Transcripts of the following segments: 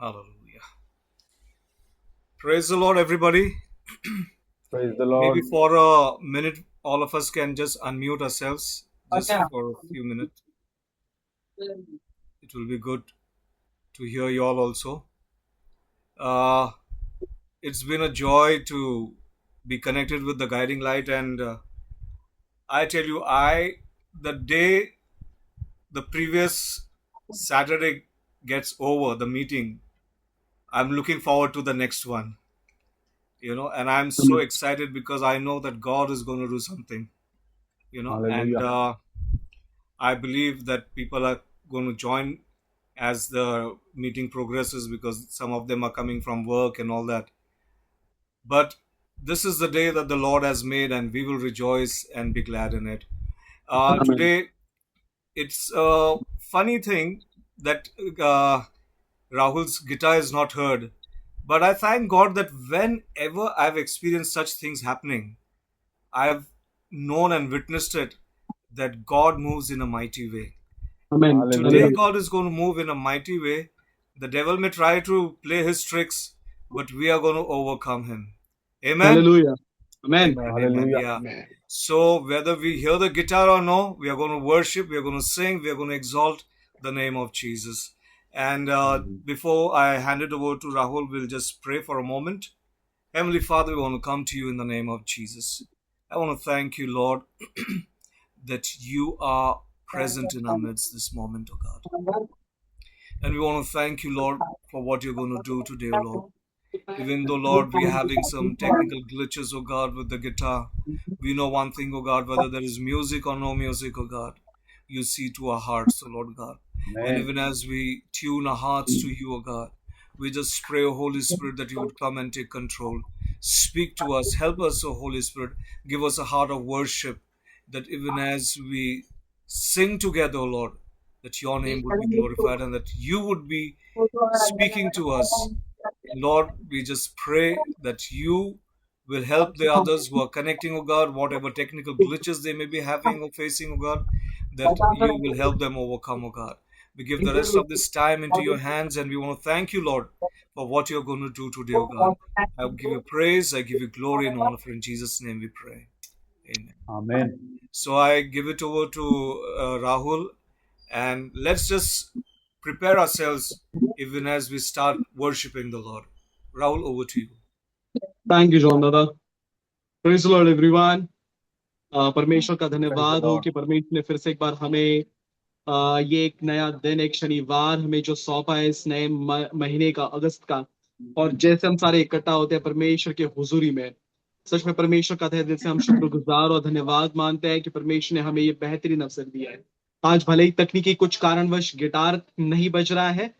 Hallelujah. Praise the Lord, everybody. Praise the Maybe Lord. for a minute, all of us can just unmute ourselves just for a few minutes. It will be good to hear you all also. Uh, it's been a joy to be connected with the guiding light, and I tell you, the day the previous Saturday gets over, the meeting, I'm looking forward to the next one, and I'm so Amen. excited because I know that God is going to do something, and Hallelujah. I believe that people are going to join as the meeting progresses because some of them are coming from work and all that. But this is the day that the Lord has made, and we will rejoice and be glad in it. Amen. Today, it's a funny thing that Rahul's guitar is not heard. But I thank God that whenever I've experienced such things happening, I've known and witnessed it that God moves in a mighty way. Amen. Today, Hallelujah. Hallelujah. God is going to move in a mighty way. The devil may try to play his tricks, but we are going to overcome him. Amen. Hallelujah. Amen. Amen. Amen. Hallelujah. Yeah. Amen. So, whether we hear the guitar or no, we are going to worship, we are going to sing, we are going to exalt the name of Jesus. And before I hand it over to Rahul, we'll just pray for a moment. Heavenly Father, we want to come to you in the name of Jesus. I want to thank you, Lord, that you are present in our midst this moment, oh God. And we want to thank you, Lord, for what you're going to do today, oh Lord. Even though, Lord, we're having some technical glitches, oh God, with the guitar, we know one thing, oh God, whether there is music or no music, oh God, you see to our hearts, oh Lord God. And Amen. even as we tune our hearts to you, oh God, we just pray, oh Holy Spirit, that you would come and take control. Speak to us, help us, oh Holy Spirit, give us a heart of worship, that even as we sing together, oh Lord, that your name would be glorified and that you would be speaking to us. Lord, we just pray that you will help the others who are connecting, oh God, whatever technical glitches they may be having or facing, oh God, that you will help them overcome, oh God. We give the rest of this time into your hands and we want to thank you, Lord, for what you're going to do today, oh God. I give you praise, I give you glory and honor, for in Jesus' name we pray. Amen. Amen. So I give it over to Rahul, and let's just prepare ourselves even as we start worshiping the Lord. Rahul, over to you. Thank you, John Dada. Praise the Lord, everyone. परमेश्वर का Praise the धन्यवाद हो Lord. कि परमेश्वर ने फिर से एक बार हमें ये एक नया दिन, एक शनिवार हमें जो सौंपा है इस नए महीने का, अगस्त का। और जैसे हम सारे इकट्ठा होते हैं परमेश्वर के हुजूरी में, सच में परमेश्वर का तहे दिल से हम शुक्रगुजार और धन्यवाद मानते हैं कि परमेश्वर ने हमें ये बेहतरीन अवसर दिया है। आज भले ही तकनीकी कुछ कारणवश गिटार नहीं बज रहा है,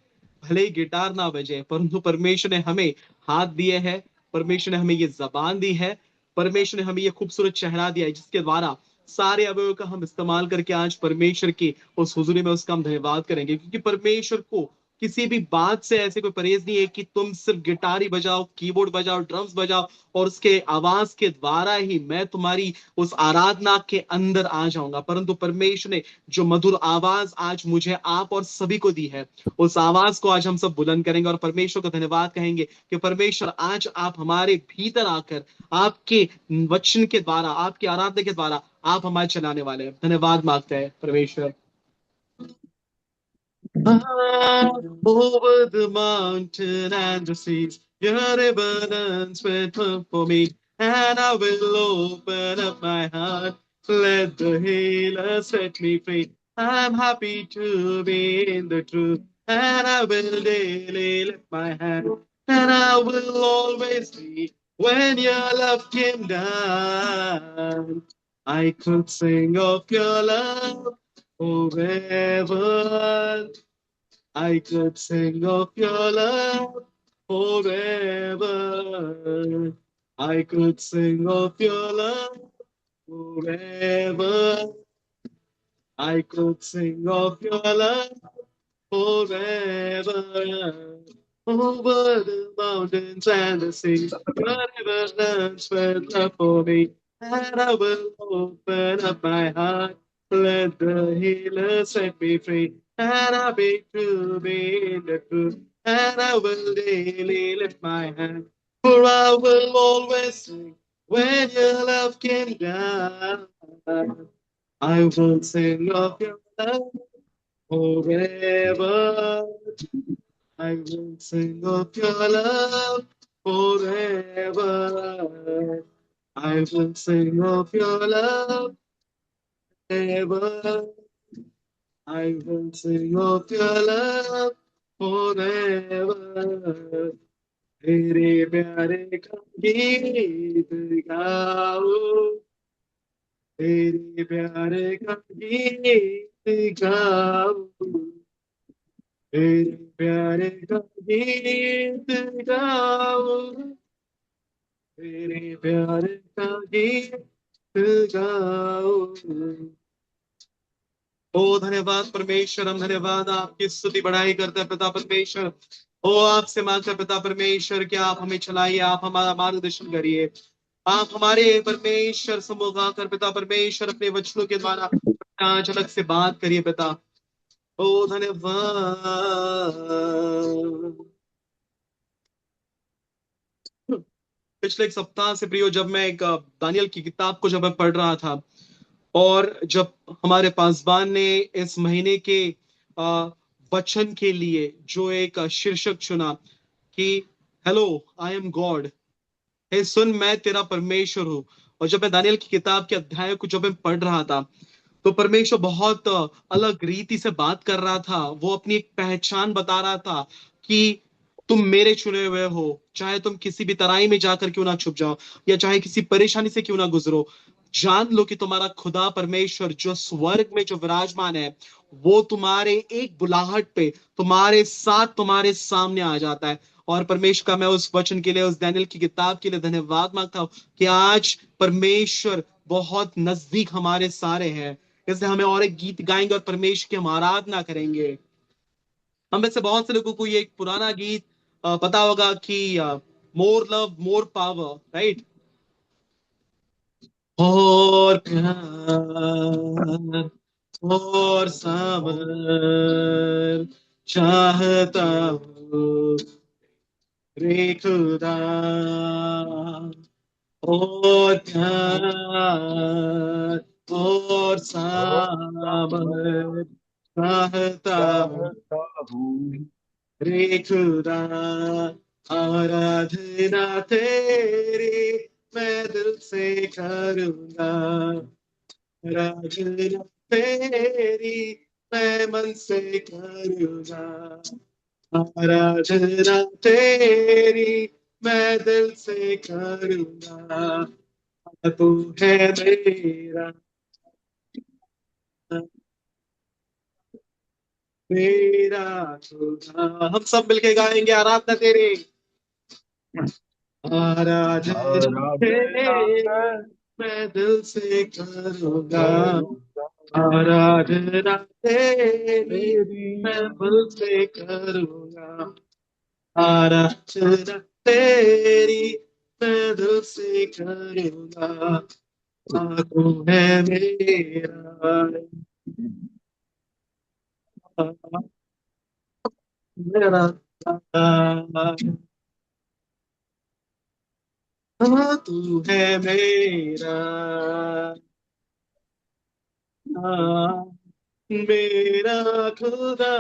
भले ही गिटार ना बजे, परंतु परमेश्वर ने हमें हाथ दिए हैं, परमेश्वर ने हमें ये जबान दी है, परमेश्वर ने हमें ये खूबसूरत चेहरा दिया है जिसके द्वारा सारे अवयवों का हम इस्तेमाल करके आज परमेश्वर की उस हुजूरी में उसका हम धन्यवाद करेंगे, क्योंकि परमेश्वर को किसी भी बात से ऐसे कोई परहेज नहीं है कि तुम सिर्फ गिटार ही बजाओ, कीबोर्ड बजाओ, ड्रम्स बजाओ और उसके आवाज के द्वारा ही मैं तुम्हारी उस आराधना के अंदर आ जाऊंगा। परंतु परमेश्वर ने जो मधुर आवाज आज मुझे, आप और सभी को दी है, उस आवाज को आज हम सब बुलंद करेंगे और परमेश्वर को धन्यवाद कहेंगे कि परमेश्वर आज आप हमारे भीतर आकर आपके वचन के द्वारा, आपकी आराधना के द्वारा आप हमारे चलाने वाले हैं। धन्यवाद मांगते हैं परमेश्वर। Over the mountain and the seas, your abundance went for me, and I will open up my heart. Let the healer set me free. I'm happy to be in the truth, and I will daily lift my hand, and I will always be when your love came down. I could sing of your love forever. I could sing of your love forever. I could sing of your love forever. I could sing of your love forever. Over the mountains and the seas, your river runs with love for me, and I will open up my heart. Let the healer set me free, and I'll be to be in the truth, and I will daily lift my hand. For I will always sing when your love came down. I will sing of your love forever. I will sing of your love forever. I will sing of your love forever. I will sing of your love forever. तेरे प्यारे का गीत गाओ, तेरे प्यारे का गीत गाओ, तेरे प्यारे का गीत गाओ, तेरे प्यारे का गीत गाओ। ओ धन्यवाद परमेश्वर, हम धन्यवाद आपकी स्तुति बढ़ाई करते हैं पिता परमेश्वर। ओ आपसे मांगते हैं पिता परमेश्वर कि आप हमें चलाइए, आप हमारा मार्गदर्शन करिए, आप हमारे परमेश्वर सम्मुख आकर पिता परमेश्वर अपने वचनों के द्वारा झलक से बात करिए पिता। ओ धन्यवाद। पिछले एक सप्ताह से प्रियो, जब मैं एक दानियल की किताब को जब मैं पढ़ रहा था, और जब हमारे पासबान ने इस महीने के अ, वचन के लिए जो एक शीर्षक चुना कि हेलो आई एम गॉड, हे सुन मैं तेरा परमेश्वर हूँ। और जब मैं दानियल की किताब के अध्याय को जब मैं पढ़ रहा था, तो परमेश्वर बहुत अलग रीति से बात कर रहा था। वो अपनी एक पहचान बता रहा था कि तुम मेरे चुने हुए हो, चाहे तुम किसी भी तराई में जाकर क्यों ना छुप जाओ, या चाहे किसी परेशानी से क्यों ना गुजरो, जान लो कि तुम्हारा खुदा परमेश्वर जो स्वर्ग में जो विराजमान है, वो तुम्हारे एक बुलाहट पे तुम्हारे साथ तुम्हारे सामने आ जाता है। और परमेश्वर का मैं उस वचन के लिए, उस दानियल की किताब के लिए धन्यवाद मांगता हूँ कि आज परमेश्वर बहुत नजदीक हमारे सारे हैं। इसलिए हमें और एक गीत गाएंगे और परमेश्वर की हम आराधना करेंगे। हम में से बहुत से लोगों को ये एक पुराना गीत पता होगा कि more love more power, right. और प्यार और सावर चाहता हूँ रे खुदा, और प्यार और सावर चाहता हूँ चाहता हूँ रे खुदा, आराधना तेरी मैं दिल से करूंगा, आराधना तेरी मैं मन से करूंगा, आराधना तेरी मैं दिल से करूंगा। तू है मेरा, मेरा खुदा। हम सब मिलके गाएंगे आराधना तेरी, आराधना आराधना तेरी मैं मैं दिल से करूंगा, करूँगा आराधना तेरी तेरी मैं दिल से करूंगा, आराधना तेरी मैं दिल से करूंगा। तू है मेरा, मेरा तू है मेरा, मेरा खुदा,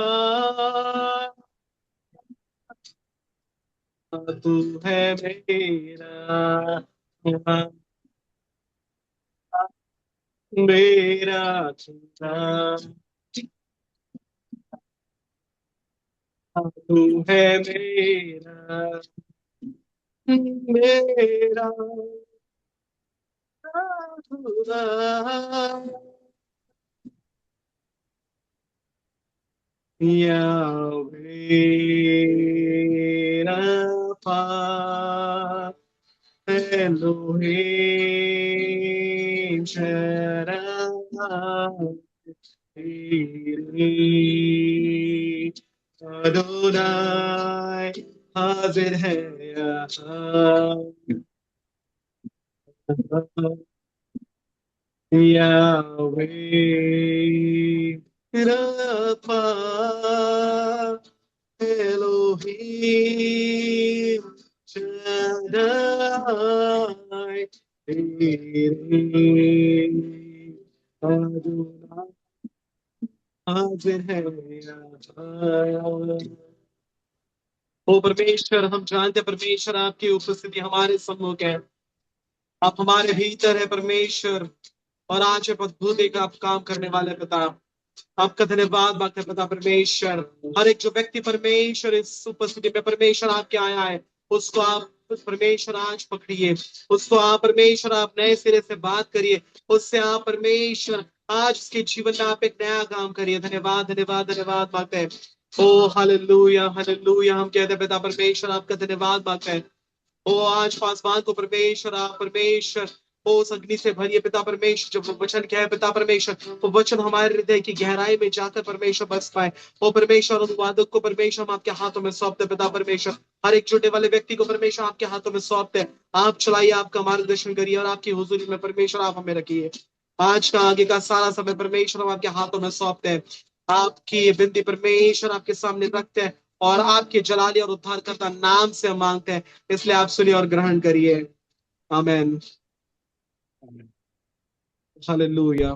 तू है मेरा, मेरा खुदा, तू है मेरा, मेरा खुदा। Yahweh Rapha, Elohim Shaddai, Jireh, Adonai, हाजिर है यहाँ। Yahweh Rapha, Elohim Shaddai, ओ परमेश्वर, हम जानते हैं परमेश्वर आपकी उपस्थिति हमारे सम्मुख है, आप हमारे भीतर है परमेश्वर, और आज आप अद्भुत एक आप काम करने वाले पिता, आपका धन्यवाद मांगते हैं पिता परमेश्वर। हर एक जो व्यक्ति परमेश्वर इस उपस्थिति में परमेश्वर आपके आया है, उसको आप परमेश्वर आज पकड़िए, उसको आप परमेश्वर आप नए सिरे से बात करिए, उससे आप परमेश्वर आज उसके जीवन में आप एक नया काम करिए। धन्यवाद धन्यवाद धन्यवाद मांगते हैं। ओ हालेलुया हालेलुया, हम कहते हैं पिता परमेश्वर आपका धन्यवाद मांगते हैं। ओ आज पासवान को परमेश्वर आप परमेश्वर ओ उस अग्नि से भरिए पिता परमेश्वर, जब वो वचन क्या है पिता परमेश्वर, वो वचन हमारे हृदय की गहराई में जाकर परमेश्वर बस पाए। ओ परमेश्वर, अनुवादक को परमेश्वर हम आपके हाथों में सौंपते पिता परमेश्वर, हर एक जुड़ने वाले व्यक्ति को परमेश्वर आपके हाथों में सौंपते। आप चलाइए, आपका मार्गदर्शन करिए, और आपकी हुजूरी में परमेश्वर आप हमें रखिए। आज का आगे का सारा समय परमेश्वर हम आपके हाथों में सौंपते हैं, आपकी ये विनती परमेश्वर आपके सामने रखते हैं, और आपके जलाली और उद्धारकर्ता नाम से हम मांगते हैं, इसलिए आप सुनिए और ग्रहण करिए। आमेन। हालेलुया।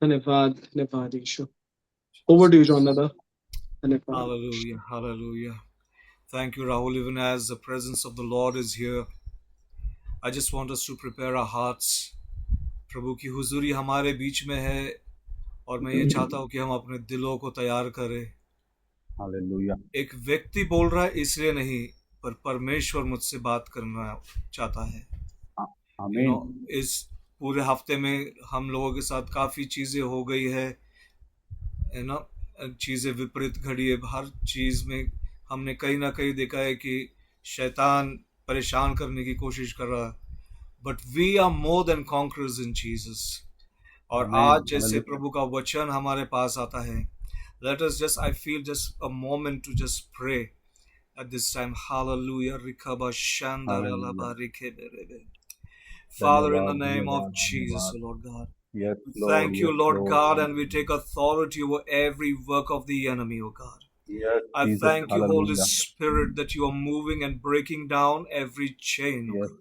धन्यवाद धन्यवाद यीशु। ओवर टू यू जॉन दादा। धन्यवाद। Hallelujah, hallelujah. Thank you, Rahul. Even as the presence of the Lord is here, I just want us to prepare our hearts. प्रभु की हुजूरी हमारे बीच में है, और मैं ये चाहता हूँ कि हम अपने दिलों को तैयार करें। हालेलुया। एक व्यक्ति बोल रहा है इसलिए नहीं, पर परमेश्वर मुझसे बात करना चाहता है। आमीन। इस पूरे हफ्ते में हम लोगों के साथ काफ़ी चीज़ें हो गई है ना, चीज़ें विपरीत घड़ी है। हर चीज़ में हमने कहीं ना कहीं देखा है कि शैतान परेशान करने की कोशिश कर रहा है, but we are more than conquerors in Jesus. और आमीन। आज जैसे हालेलुया। प्रभु का वचन हमारे पास आता है, let us just, I feel just a moment to just pray at this time. Hallelujah. Rikaba Shandara hallelujah. Laba Rikebe. Father, in the धन्यवाद name of धन्यवाद Jesus, O धन्यवाद। Lord God, yes we Lord, thank you, yes Lord God, Lord. and we take authority over every work of the enemy, O God. Yes I Jesus. thank you, Holy hallelujah. Spirit, that you are moving and breaking down every chain, O yes God.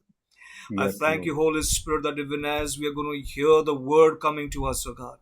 I yes thank you, Lord. Holy Spirit, that even as we are going to hear the word coming to us, O God,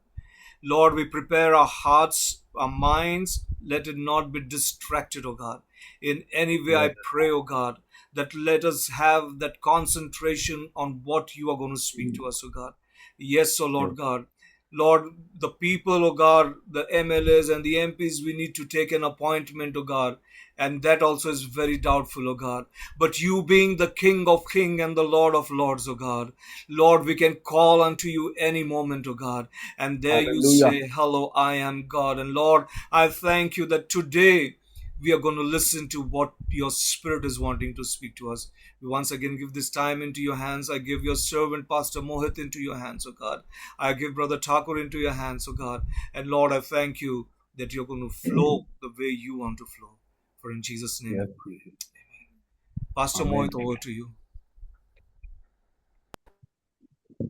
Lord, we prepare our hearts, our minds, let it not be distracted, O God. In any way, I yes pray, O God, that let us have that concentration on what you are going to speak to us, O God. Yes, O Lord yes God. Lord, the people, O God, the MLAs and the MPs, we need to take an appointment, O God. And that also is very doubtful, O God. But you being the King of Kings and the Lord of Lords, O God, Lord, we can call unto you any moment, O God. And there you hallelujah. say, hello, I am God. And Lord, I thank you that today we are going to listen to what your Spirit is wanting to speak to us. We once again give this time into your hands. I give your servant, Pastor Mohit, into your hands, O God. I give Brother Thakur into your hands, O God. And Lord, I thank you that you're going to flow the way you want to flow. For in Jesus' name we yes pray. Jesus. Pastor आमीन। Mohit, over to you.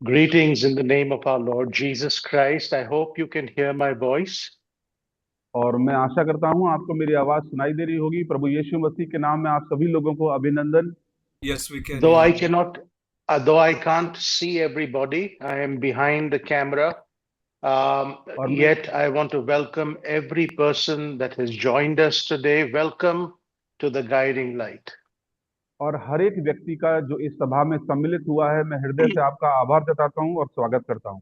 Greetings in the name of our Lord Jesus Christ. I hope you can hear my voice. और मैं आशा करता हूँ आपको मेरी आवाज सुनाई दे रही होगी। प्रभु यीशु मसीह के नाम में आप सभी लोगों को अभिनंदन। Yes, we can Though hear I you. cannot, though I can't see everybody, I am behind the camera. और मैं Yet I want to welcome every person that has joined us today. Welcome to the guiding light. और हर एक व्यक्ति का जो इस सभा में सम्मिलित हुआ है, मैं हृदय से आपका आभार जताता हूँ और स्वागत करता हूँ।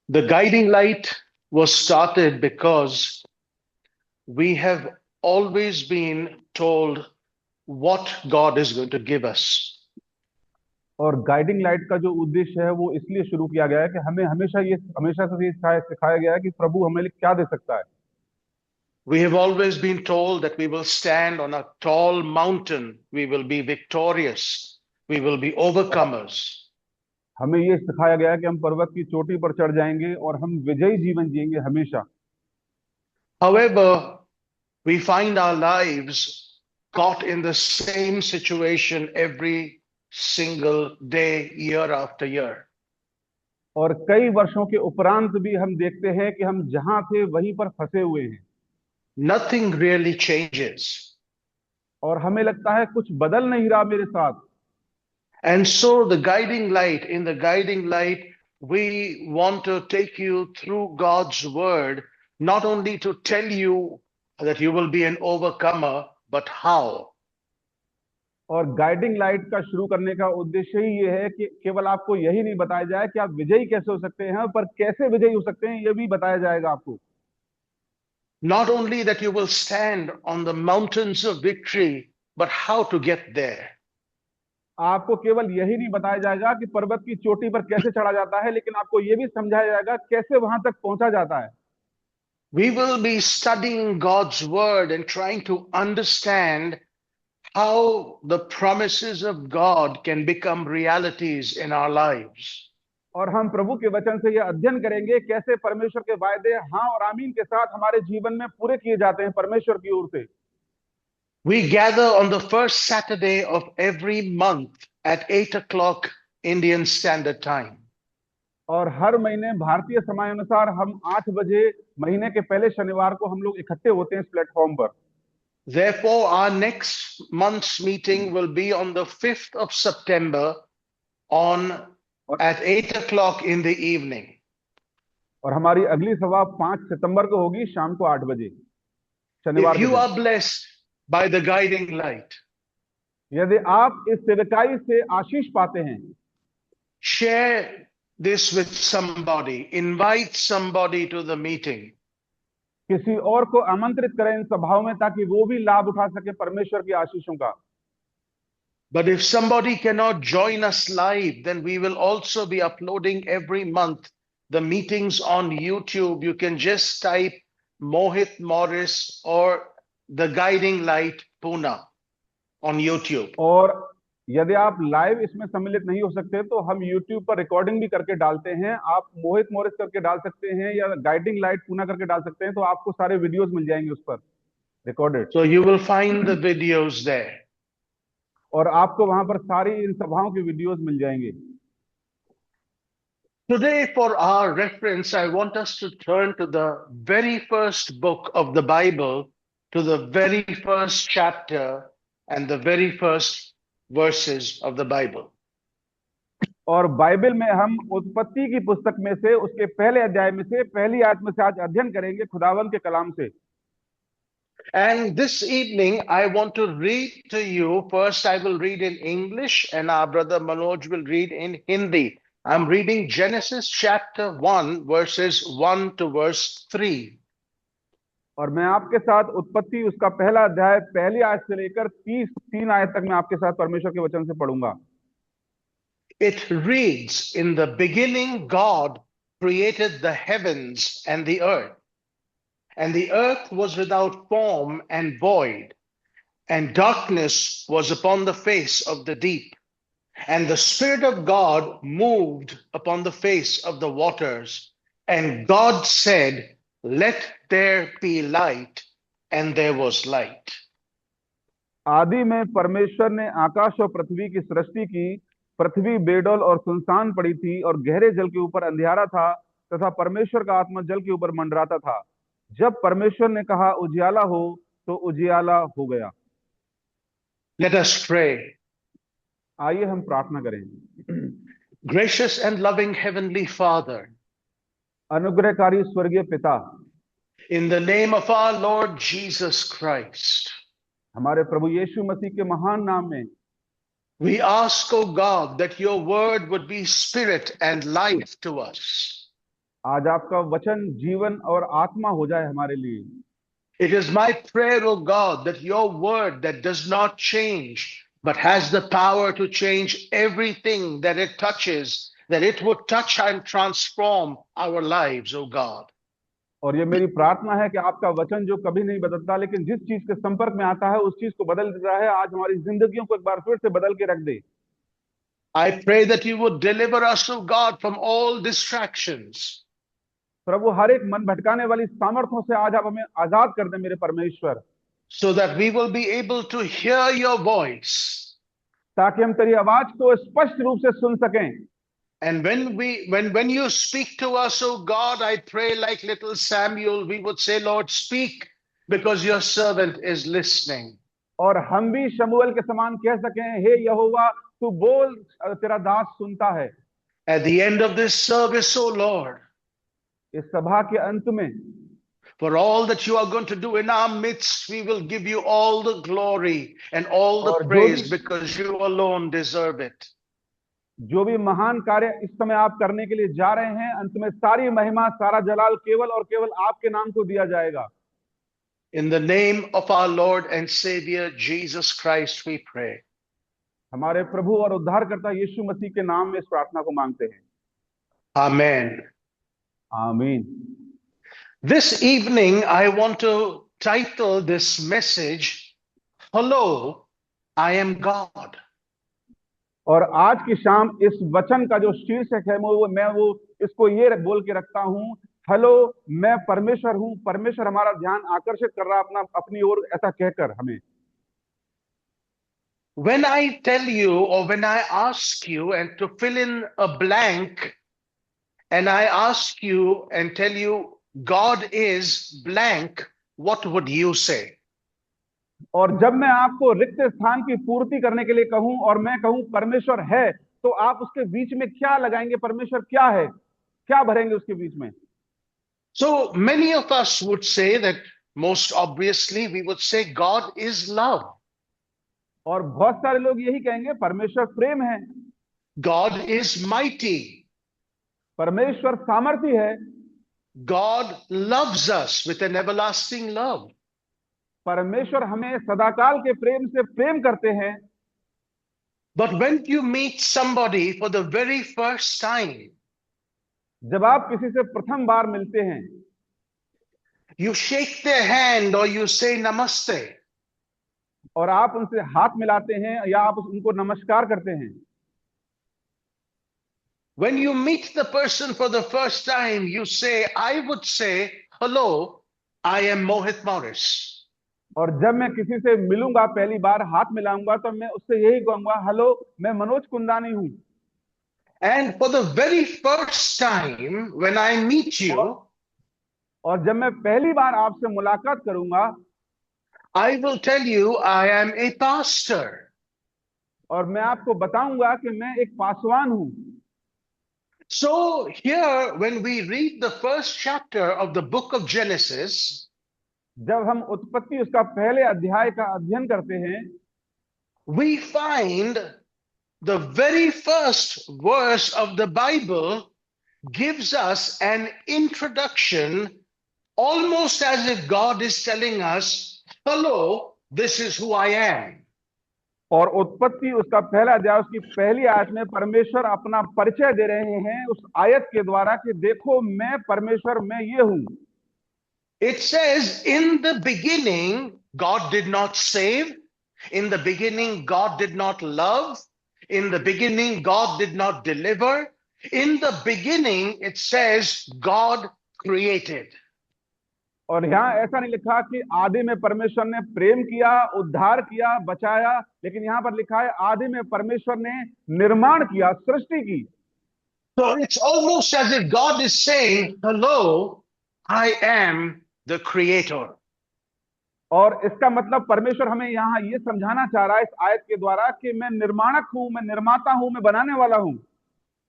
The guiding light was started because we have always been told what God is going to give us. और गाइडिंग लाइट का जो उद्देश्य है वो इसलिए शुरू किया गया है कि हमें हमेशा से ये सिखाया गया है कि प्रभु हमें लिए क्या दे सकता है। We have always been told that we will stand on a tall mountain, we will be victorious, we will be overcomers. हमें ये सिखाया गया है कि हम पर्वत की चोटी पर चढ़ जाएंगे और हम विजयी जीवन जिएंगे हमेशा। However, we find our lives caught in the same situation every single day, year after year. और कई वर्षों के उपरांत भी हम देखते हैं कि हम जहां थे वहीं पर फंसे हुए हैं। nothing really changes. और हमें लगता है कुछ बदल नहीं रहा मेरे साथ। And so in the guiding light, we want to take you through God's word, not only to tell you that you will be an overcomer, but how. और गाइडिंग लाइट का शुरू करने का उद्देश्य ही ये है कि केवल आपको यही नहीं बताया जाए कि आप विजयी कैसे हो सकते हैं, पर कैसे विजयी हो सकते हैं ये भी बताया जाएगा आपको। Not only that you will stand on the mountains of victory, but how to get there. आपको केवल यही नहीं बताया जाएगा कि पर्वत की चोटी पर कैसे चढ़ा जाता है, लेकिन आपको ये भी समझाया जाएगा कैसे वहां तक पहुंचा जाता है। We will be studying God's word and trying to understand how the promises of God can become realities in our lives. और हम प्रभु के वचन से यह अध्ययन करेंगे कैसे परमेश्वर के वायदे हाँ और आमीन के साथ हमारे जीवन में पूरे किए जाते हैं परमेश्वर की ओर से। We gather on the first Saturday of every month at 8 o'clock Indian Standard Time. और हर महीने भारतीय समय अनुसार हम 8 बजे महीने के पहले शनिवार को हम लोग इकट्ठे होते हैं इस प्लेटफॉर्म पर। Therefore, our next month's meeting will be on the 5th of September at 8 o'clock in the evening. और हमारी अगली सभा 5 सितंबर को होगी शाम को 8 बजे शनिवार If को। you are blessed by the guiding light, यदि आप इस सेवकाई से आशीष पाते हैं, share this with somebody, invite somebody to the meeting. किसी और को आमंत्रित करें इन सभाओं में ताकि वो भी लाभ उठा सके परमेश्वर की आशीषों का। But if somebody cannot join us live, then we will also be uploading every month the meetings on YouTube. You can just type Mohit Morris or The Guiding Light Pune on YouTube. और यदि आप live इसमें सम्मिलित नहीं हो सकते तो हम YouTube पर रिकॉर्डिंग भी करके डालते हैं। आप मोहित मोरिस करके डाल सकते हैं या गाइडिंग लाइट पूना करके डाल सकते हैं, तो आपको सारे वीडियोस मिल जाएंगे उस पर recorded. So you will find the videos there. और आपको वहां पर सारी इन सभाओं की वीडियोस मिल जाएंगे। Today, for our reference, I want us to turn to the very first book of the Bible, to the very first chapter and the very first verses of the Bible. और Bible में हम उत्पत्ति की पुस्तक में से उसके पहले अध्याय में से पहली आयत में से आज अध्ययन करेंगे खुदावन के कलाम से। And this evening, I want to read to you. First, I will read in English, and our brother Manoj will read in Hindi. I'm reading Genesis chapter 1, verses 1 to verse 3. और मैं आपके साथ उत्पत्ति उसका पहला अध्याय पहली आयत से लेकर 3 आयत तक मैं आपके साथ परमेश्वर के वचन से पढ़ूंगा। It reads, "In the beginning, God created the heavens and the earth. And the earth was without form and void, and darkness was upon the face of the deep. And the Spirit of God moved upon the face of the waters. And God said, Let there be light, and there was light." आदि में परमेश्वर ने आकाश और पृथ्वी की सृष्टि की। पृथ्वी बेडौल और सुनसान पड़ी थी और गहरे जल के ऊपर अंधियारा था तथा परमेश्वर का आत्मा जल के ऊपर मंडराता था। जब परमेश्वर ने कहा उजियाला हो तो उजियाला हो गया। Let us pray. आइए हम प्रार्थना करें। Gracious and loving Heavenly Father, अनुग्रहकारी स्वर्गीय पिता, in the name of our Lord Jesus Christ, हमारे प्रभु यीशु मसीह के महान नाम में we ask, O God, that your word would be spirit and life to us. आज आपका वचन जीवन और आत्मा हो जाए हमारे लिए। It is my prayer, O God, that your word that does not change, but has the power to change everything that it touches, that it would touch and transform our lives, O God. और ये मेरी प्रार्थना है कि आपका वचन जो कभी नहीं बदलता लेकिन जिस चीज के संपर्क में आता है उस चीज को बदल देता है, आज हमारी जिंदगियों को एक बार फिर से बदल के रख दे। I pray that you would deliver us, O God, from all distractions. प्रभु हर एक मन भटकाने वाली सामर्थ्यों से आज आप हमें आजाद कर दे मेरे परमेश्वर, so that we will be able to hear your voice. ताकि हम तेरी आवाज को स्पष्ट रूप से सुन सकें। And when you speak to us, oh God, I pray like little Samuel, we would say, Lord, speak, because your servant is listening. और हम भी शमूएल के समान कह सकें, हे यहोवा तू बोल, तेरा दास सुनता है। At the end of this service, O Lord, इस सभा के अंत में for all that you are going to do in our midst, we will give you all the glory and all the और praise because you alone deserve it. जो भी महान कार्य इस समय आप करने के लिए जा रहे हैं, अंत में सारी महिमा, सारा जलाल केवल और केवल आपके नाम को दिया जाएगा। In the name of our Lord and Savior Jesus Christ, we pray. हमारे प्रभु और उद्धारकर्ता यीशु मसीह के नाम में इस प्रार्थना को मांगते हैं। Amen. आमीन। This evening, I want to title this message, Hello, I am God. और आज की शाम इस वचन का जो शीर्षक है मैं इसको ये बोल के रखता हूं, हेलो मैं परमेश्वर हूं। परमेश्वर हमारा ध्यान आकर्षित कर रहा अपनी ओर, ऐसा कहकर हमें। When I tell you or when I ask you and to fill in a blank, and I ask you and tell you God is blank, what would you say? और जब मैं आपको रिक्त स्थान की पूर्ति करने के लिए कहूं और मैं कहूं परमेश्वर है, तो आप उसके बीच में क्या लगाएंगे? परमेश्वर क्या है, क्या भरेंगे उसके बीच में? So many of us would say that most obviously we would say God is love. और बहुत सारे लोग यही कहेंगे परमेश्वर प्रेम है, God is mighty. परमेश्वर सामर्थी है, God loves us with an everlasting love. परमेश्वर हमें सदाकाल के प्रेम से प्रेम करते हैं। But when you meet somebody for the very first time, जब आप किसी से प्रथम बार मिलते हैं, you shake their hand or you say namaste. और आप उनसे हाथ मिलाते हैं या आप उनको नमस्कार करते हैं। When you meet the person for the first time, you say, I would say, hello, I am Mohit Morris. और जब मैं किसी से मिलूंगा, पहली बार हाथ मिलाऊंगा, तो मैं उससे यही कहूंगा, हेलो मैं मनोज कुंदानी हूं। And for the very first time when I meet you, और जब मैं पहली बार आपसे मुलाकात करूंगा, I will tell you I am a pastor. और मैं आपको बताऊंगा कि मैं एक पासवान हूं। So here, when we read the first chapter of the book of Genesis, जब हम उत्पत्ति उसका पहले अध्याय का अध्ययन करते हैं, we find the very first verse of the Bible gives us an introduction, almost as if God is telling us, hello, this is who I am. और उत्पत्ति उसका पहला अध्याय उसकी पहली आयत में परमेश्वर अपना परिचय दे रहे हैं उस आयत के द्वारा कि देखो मैं परमेश्वर, मैं ये हूं। It says, in the beginning, God did not save. In the beginning, God did not love. In the beginning, God did not deliver. In the beginning, it says, God created. और यहाँ ऐसा नहीं लिखा कि आदि में परमेश्वर ने प्रेम किया, उद्धार किया, बचाया, लेकिन यहाँ पर लिखा है आदि में परमेश्वर ने निर्माण किया, सृष्टि की। So it's almost as if God is saying, hello, I am the creator. और इसका मतलब परमेश्वर हमें यहाँ ये समझाना चाह रहा है इस आयत के द्वारा कि मैं निर्माणक हूं, मैं निर्माता हूं, मैं बनाने वाला हूं।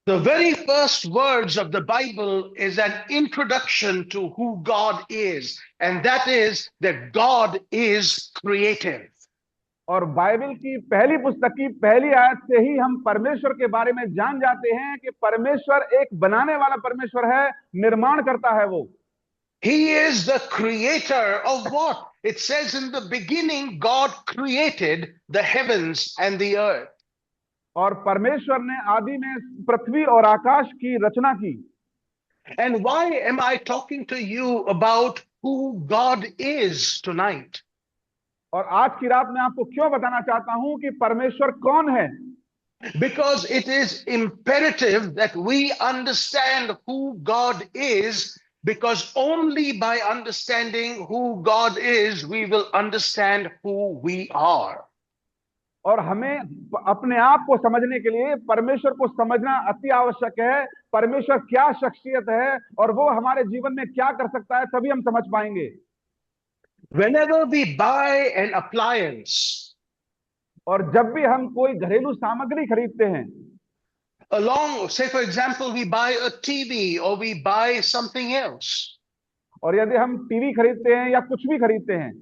The very first words of the Bible is an introduction to who God is, and that is that God is creative. और बाइबल की पहली पुस्तक की पहली आयत से ही हम परमेश्वर के बारे में जान जाते हैं कि परमेश्वर एक बनाने वाला परमेश्वर है, निर्माण करता है वो। He is the creator of what? It says in the beginning, God created the heavens and the earth. और परमेश्वर ने आदि में पृथ्वी और आकाश की रचना की। And why am I talking to you about who God is tonight? और आज की रात में आपको क्यों बताना चाहता हूं कि परमेश्वर कौन है? Because it is imperative that we understand who God is, because only by understanding who God is, we will understand who we are. और हमें अपने आप को समझने के लिए परमेश्वर को समझना अति आवश्यक है। परमेश्वर क्या शख्सियत है और वो हमारे जीवन में क्या कर सकता है, तभी हम समझ पाएंगे। Whenever we buy an appliance, और जब भी हम कोई घरेलू सामग्री खरीदते हैं, along, say for example, we buy a TV or we buy something else, और यदि हम टीवी खरीदते हैं या कुछ भी खरीदते हैं,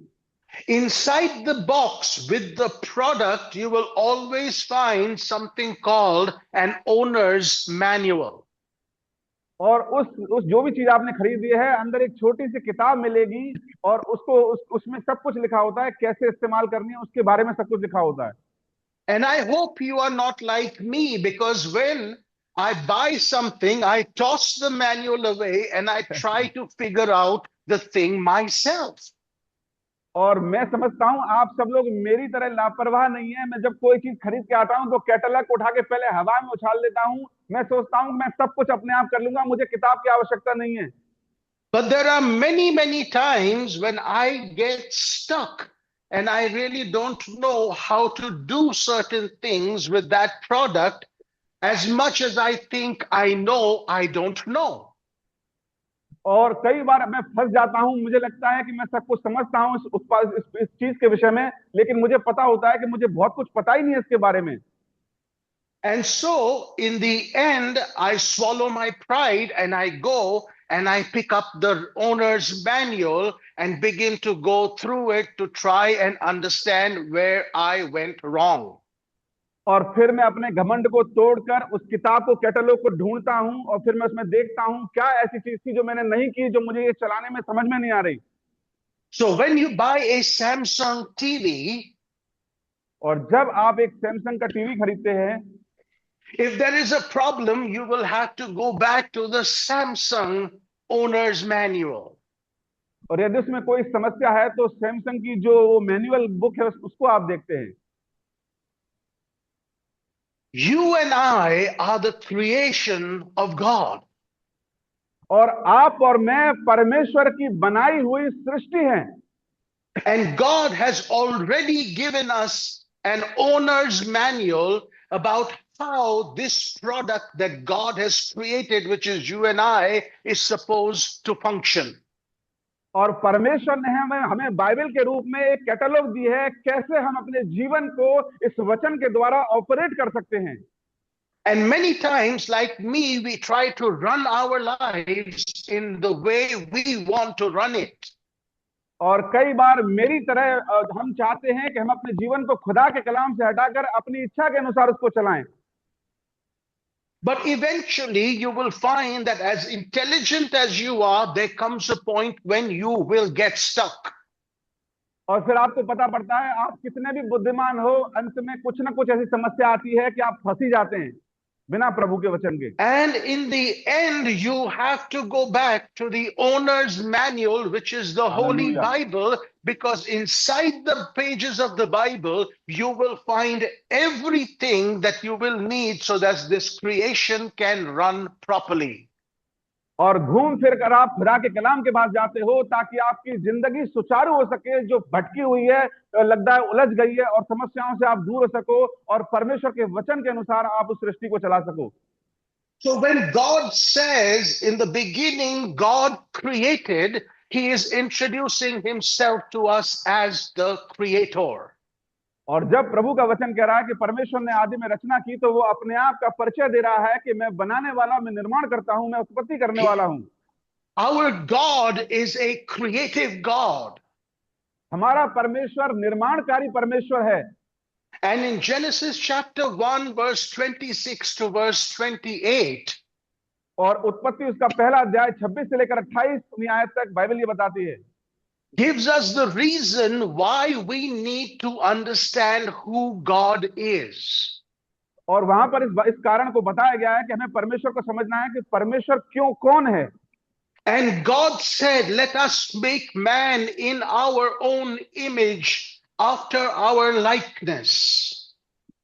inside the box with the product, you will always find something called an owner's manual. और उस जो भी चीज आपने खरीदी है, अंदर एक छोटी सी किताब मिलेगी और उसमें सब कुछ लिखा होता है, कैसे इस्तेमाल करनी है उसके बारे में सब कुछ लिखा होता है। And I hope you are not like me, because when I buy something, I toss the manual away and I try to figure out the thing myself. और मैं समझता हूं आप सब लोग मेरी तरह लापरवाह नहीं है। मैं जब कोई चीज खरीद के आता हूं तो कैटलॉग उठा के पहले हवा में उछाल देता हूं। मैं सोचता हूं मैं सब कुछ अपने आप कर लूंगा, मुझे किताब की आवश्यकता नहीं है। But there are many, many times when I get stuck and I really don't know how to do certain things with that product. As much as I think I know, I don't know. और कई बार मैं फंस जाता हूं, मुझे लगता है कि मैं सब कुछ समझता हूं इस चीज के विषय में, लेकिन मुझे पता होता है कि मुझे बहुत कुछ पता ही नहीं है इसके बारे में। And so in the end, I swallow my pride and I go and I pick up the owner's manual and begin to go through it to try and understand where I went wrong. और फिर मैं अपने घमंड को तोड़कर उस किताब को, कैटलॉग को ढूंढता हूं और फिर मैं उसमें देखता हूं क्या ऐसी चीज थी जो मैंने नहीं की, जो मुझे ये चलाने में समझ में नहीं आ रही। So when you buy a Samsung TV, और जब आप एक सैमसंग का टीवी खरीदते हैं, if there is a problem, you will have to go back to the Samsung owner's manual. और यदि उसमें कोई समस्या है तो सैमसंग की जो मैनुअल बुक है उसको आप देखते हैं। You and I are the creation of God. और आप और मैं परमेश्वर की बनाई हुई सृष्टि हैं। And God has already given us an owner's manual about how this product that God has created, which is you and I, is supposed to function. और परमेश्वर ने हमें बाइबल के रूप में एक कैटलॉग दी है, कैसे हम अपने जीवन को इस वचन के द्वारा ऑपरेट कर सकते हैं। And many times, like me, we try to run our lives in the way we want to run it. और कई बार मेरी तरह हम चाहते हैं कि हम अपने जीवन को खुदा के कलाम से हटाकर अपनी इच्छा के अनुसार उसको चलाएं। But eventually you will find that as intelligent as you are, there comes a point when you will get stuck. और फिर आपको पता पड़ता है, आप कितने भी बुद्धिमान हो, अंत में कुछ ना कुछ ऐसी समस्या आती है कि आप फंसी जाते हैं बिना प्रभु के वचन के। And in the end, you have to go back to the owner's manual, which is the Holy Hallelujah. Bible, because inside the pages of the Bible, you will find everything that you will need so that this creation can run properly. और घूम फिर कर आप खुदा के कलाम के पास जाते हो ताकि आपकी जिंदगी सुचारू हो सके, जो भटकी हुई है, लगता है उलझ गई है, और समस्याओं से आप दूर हो सको और परमेश्वर के वचन के अनुसार आप उस सृष्टि को चला सको। So when God says in the beginning God created, he is introducing himself to us as the creator. और जब प्रभु का वचन कह रहा है कि परमेश्वर ने आदि में रचना की, तो वो अपने आप का परिचय दे रहा है कि मैं बनाने वाला, मैं निर्माण करता हूं, मैं उत्पत्ति करने वाला हूं। Our God is a creative God. हमारा परमेश्वर निर्माणकारी परमेश्वर है। And in Genesis chapter 1 verse 26 to verse 28, और उत्पत्ति उसका पहला अध्याय 26 से लेकर 28वीं आयत तक बाइबल ये बताती है, gives us the reason why we need to understand who God is. और वहां पर इस कारण को बताया गया है कि हमें परमेश्वर को समझना है कि परमेश्वर कौन है। And God said, let us make man in our own image, after our likeness.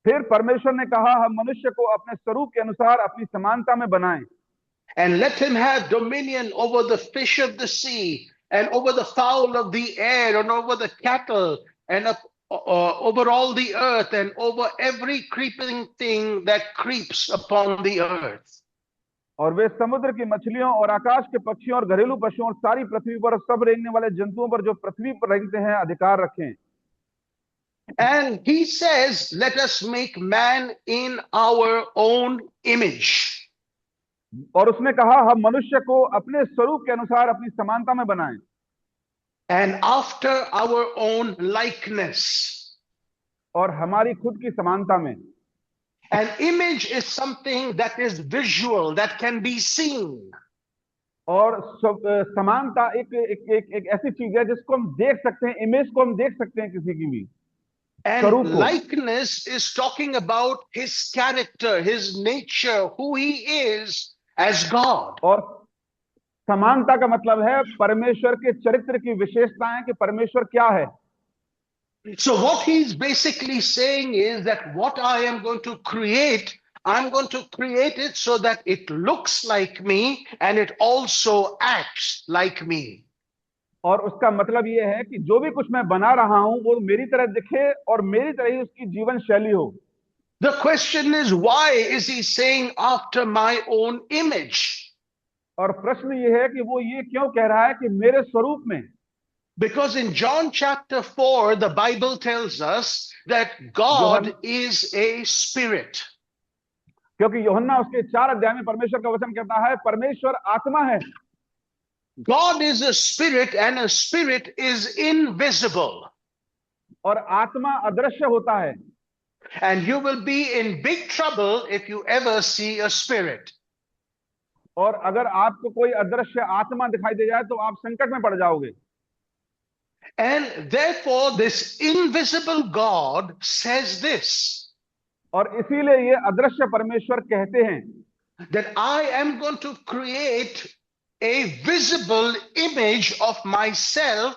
फिर परमेश्वर ने कहा, हम मनुष्य को अपने स्वरूप के अनुसार अपनी समानता में बनाएं। And let him have dominion over the fish of the sea, and over the fowl of the air, and over the cattle, and over all the earth, and over every creeping thing that creeps upon the earth. और वे समुद्र की मछलियों और आकाश के पक्षियों और घरेलू पशुओं और सारी पृथ्वी पर और सब रेंगने वाले जंतुओं पर जो पृथ्वी पर रेंगते हैं अधिकार रखें। And he says, let us make man in our own image. और उसने कहा हम मनुष्य को अपने स्वरूप के अनुसार अपनी समानता में बनाएं And after our own likeness. और हमारी खुद की समानता में। An image is something that is visual, that can be seen. और समानता एक एक एक, एक ऐसी चीज है जिसको हम देख सकते हैं, इमेज को हम देख सकते हैं किसी की भी। And likeness is talking about his character, his nature, who he is as God. और समानता का मतलब है परमेश्वर के चरित्र की विशेषताएं कि परमेश्वर क्या है। So what he's basically saying is that what I am going to create, I'm going to create it so that it looks like me and it also acts like me. और उसका मतलब ये है कि जो भी कुछ मैं बना रहा हूं वो मेरी तरह दिखे और मेरी तरह ही उसकी जीवन शैली हो। The question is, why is he saying after my own image? और प्रश्न ये है कि वो ये क्यों कह रहा है कि मेरे स्वरूप में। Because in John chapter 4, the Bible tells us that God is a spirit. क्योंकि यूहन्ना उसके 4 अध्याय में परमेश्वर का वचन कहता है परमेश्वर आत्मा है। God is a spirit and a spirit is invisible. और आत्मा अदृश्य होता है। And you will be in big trouble if you ever see a spirit. और अगर आपको कोई अदृश्य आत्मा दिखाई दे जाए तो आप संकट में पड़ जाओगे। And therefore this invisible God says this. और इसीलिए ये अदृश्य परमेश्वर कहते हैं that I am going to create a visible image of myself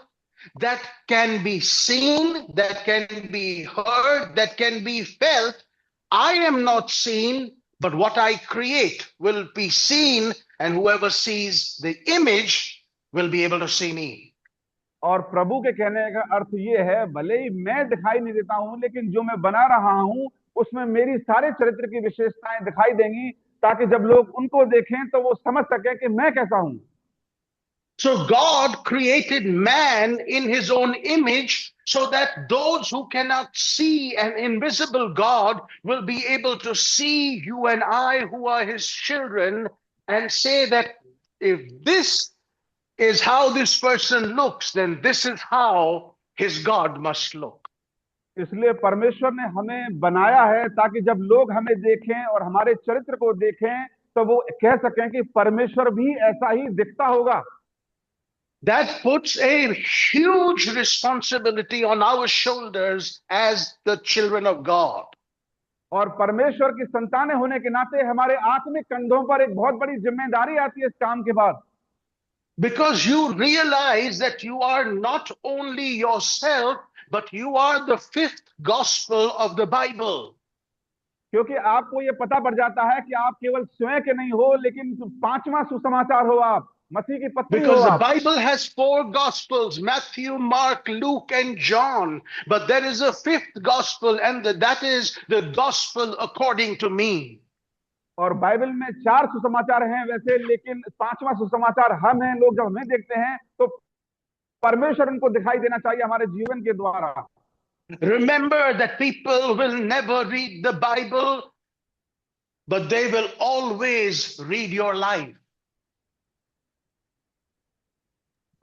that can be seen, that can be heard, that can be felt. I am not seen, but what I create will be seen, and whoever sees the image will be able to see me. और प्रभु के कहने का अर्थ ये है भले ही मैं दिखाई नहीं देता हूं लेकिन जो मैं बना रहा हूं उसमें मेरी सारे चरित्र की विशेषताएं दिखाई देंगी ताकि जब लोग उनको देखें तो वो समझ सके कि मैं कैसा हूं। So God created man in his own image so that those who cannot see an invisible God will be able to see you and I who are his children and say that if this is how this person looks, then this is how his God must look. इसलिए परमेश्वर ने हमें बनाया है ताकि जब लोग हमें देखें और हमारे चरित्र को देखें तो वो कह सकें कि परमेश्वर भी ऐसा ही दिखता होगा। That puts a huge responsibility on our shoulders as the children of God. और परमेश्वर की संतानें होने के नाते हमारे आत्मिक कंधों पर एक बहुत बड़ी जिम्मेदारी आती है इस काम के बाद। Because you realize that you are not only yourself, but you are the fifth gospel of the Bible. क्योंकि आपको ये पता पड़ जाता है कि आप केवल स्वयं के नहीं हो लेकिन 5वां सुसमाचार हो आप, मसीह की पत्री हो Because the आप। Bible has 4 gospels, Matthew, Mark, Luke, and John. But there is a fifth gospel, and that is the gospel according to me. और बाइबल में 4 सुसमाचार हैं वैसे, लेकिन 5वां सुसमाचार हम हैं। लोग जब हमें देखते हैं तो परमेश्वर उनको दिखाई देना चाहिए हमारे जीवन के द्वारा। Remember that people will never read the Bible, but they will always read your life.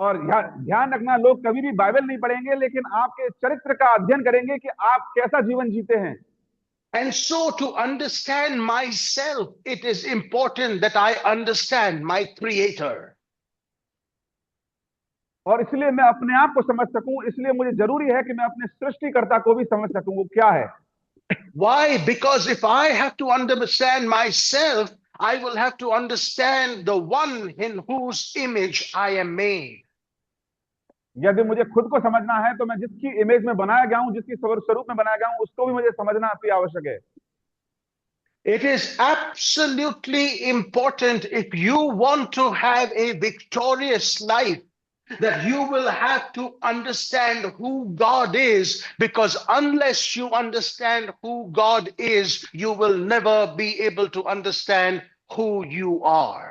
और ध्यान रखना, लोग कभी भी बाइबल नहीं पढ़ेंगे लेकिन आपके चरित्र का अध्ययन करेंगे कि आप कैसा जीवन जीते हैं। And so to understand myself, it is important that I understand my Creator. और इसलिए मैं अपने आप को समझ सकूं, इसलिए मुझे जरूरी है कि मैं अपने सृष्टिकर्ता को भी समझ सकूं वो क्या है। Why? Because if I have to understand myself, I will have to understand the one in whose image I am made. यदि मुझे खुद को समझना है तो मैं जिसकी इमेज में बनाया गया हूं, जिसकी स्वरूप में बनाया गया हूं, उसको भी मुझे समझना अति आवश्यक है। It is absolutely important if you want to have a victorious life that you will have to understand who God is, because unless you understand who God is, you will never be able to understand who you are.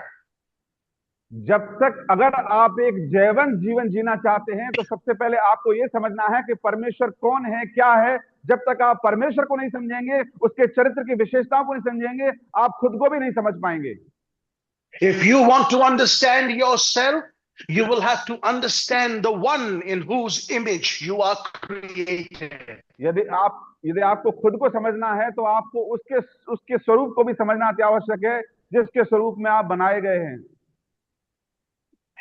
जब तक अगर आप एक जैवन जीवन जीना चाहते हैं तो सबसे पहले आपको यह समझना है कि परमेश्वर कौन है, क्या है। जब तक आप परमेश्वर को नहीं समझेंगे, उसके चरित्र की विशेषताओं को नहीं समझेंगे, आप खुद को भी नहीं समझ पाएंगे। If you want to understand yourself, you will have to understand the one in whose image you are created. यदि आपको खुद को समझना है तो आपको उसके स्वरूप को भी समझना अति आवश्यक है, जिसके स्वरूप में आप बनाए गए हैं।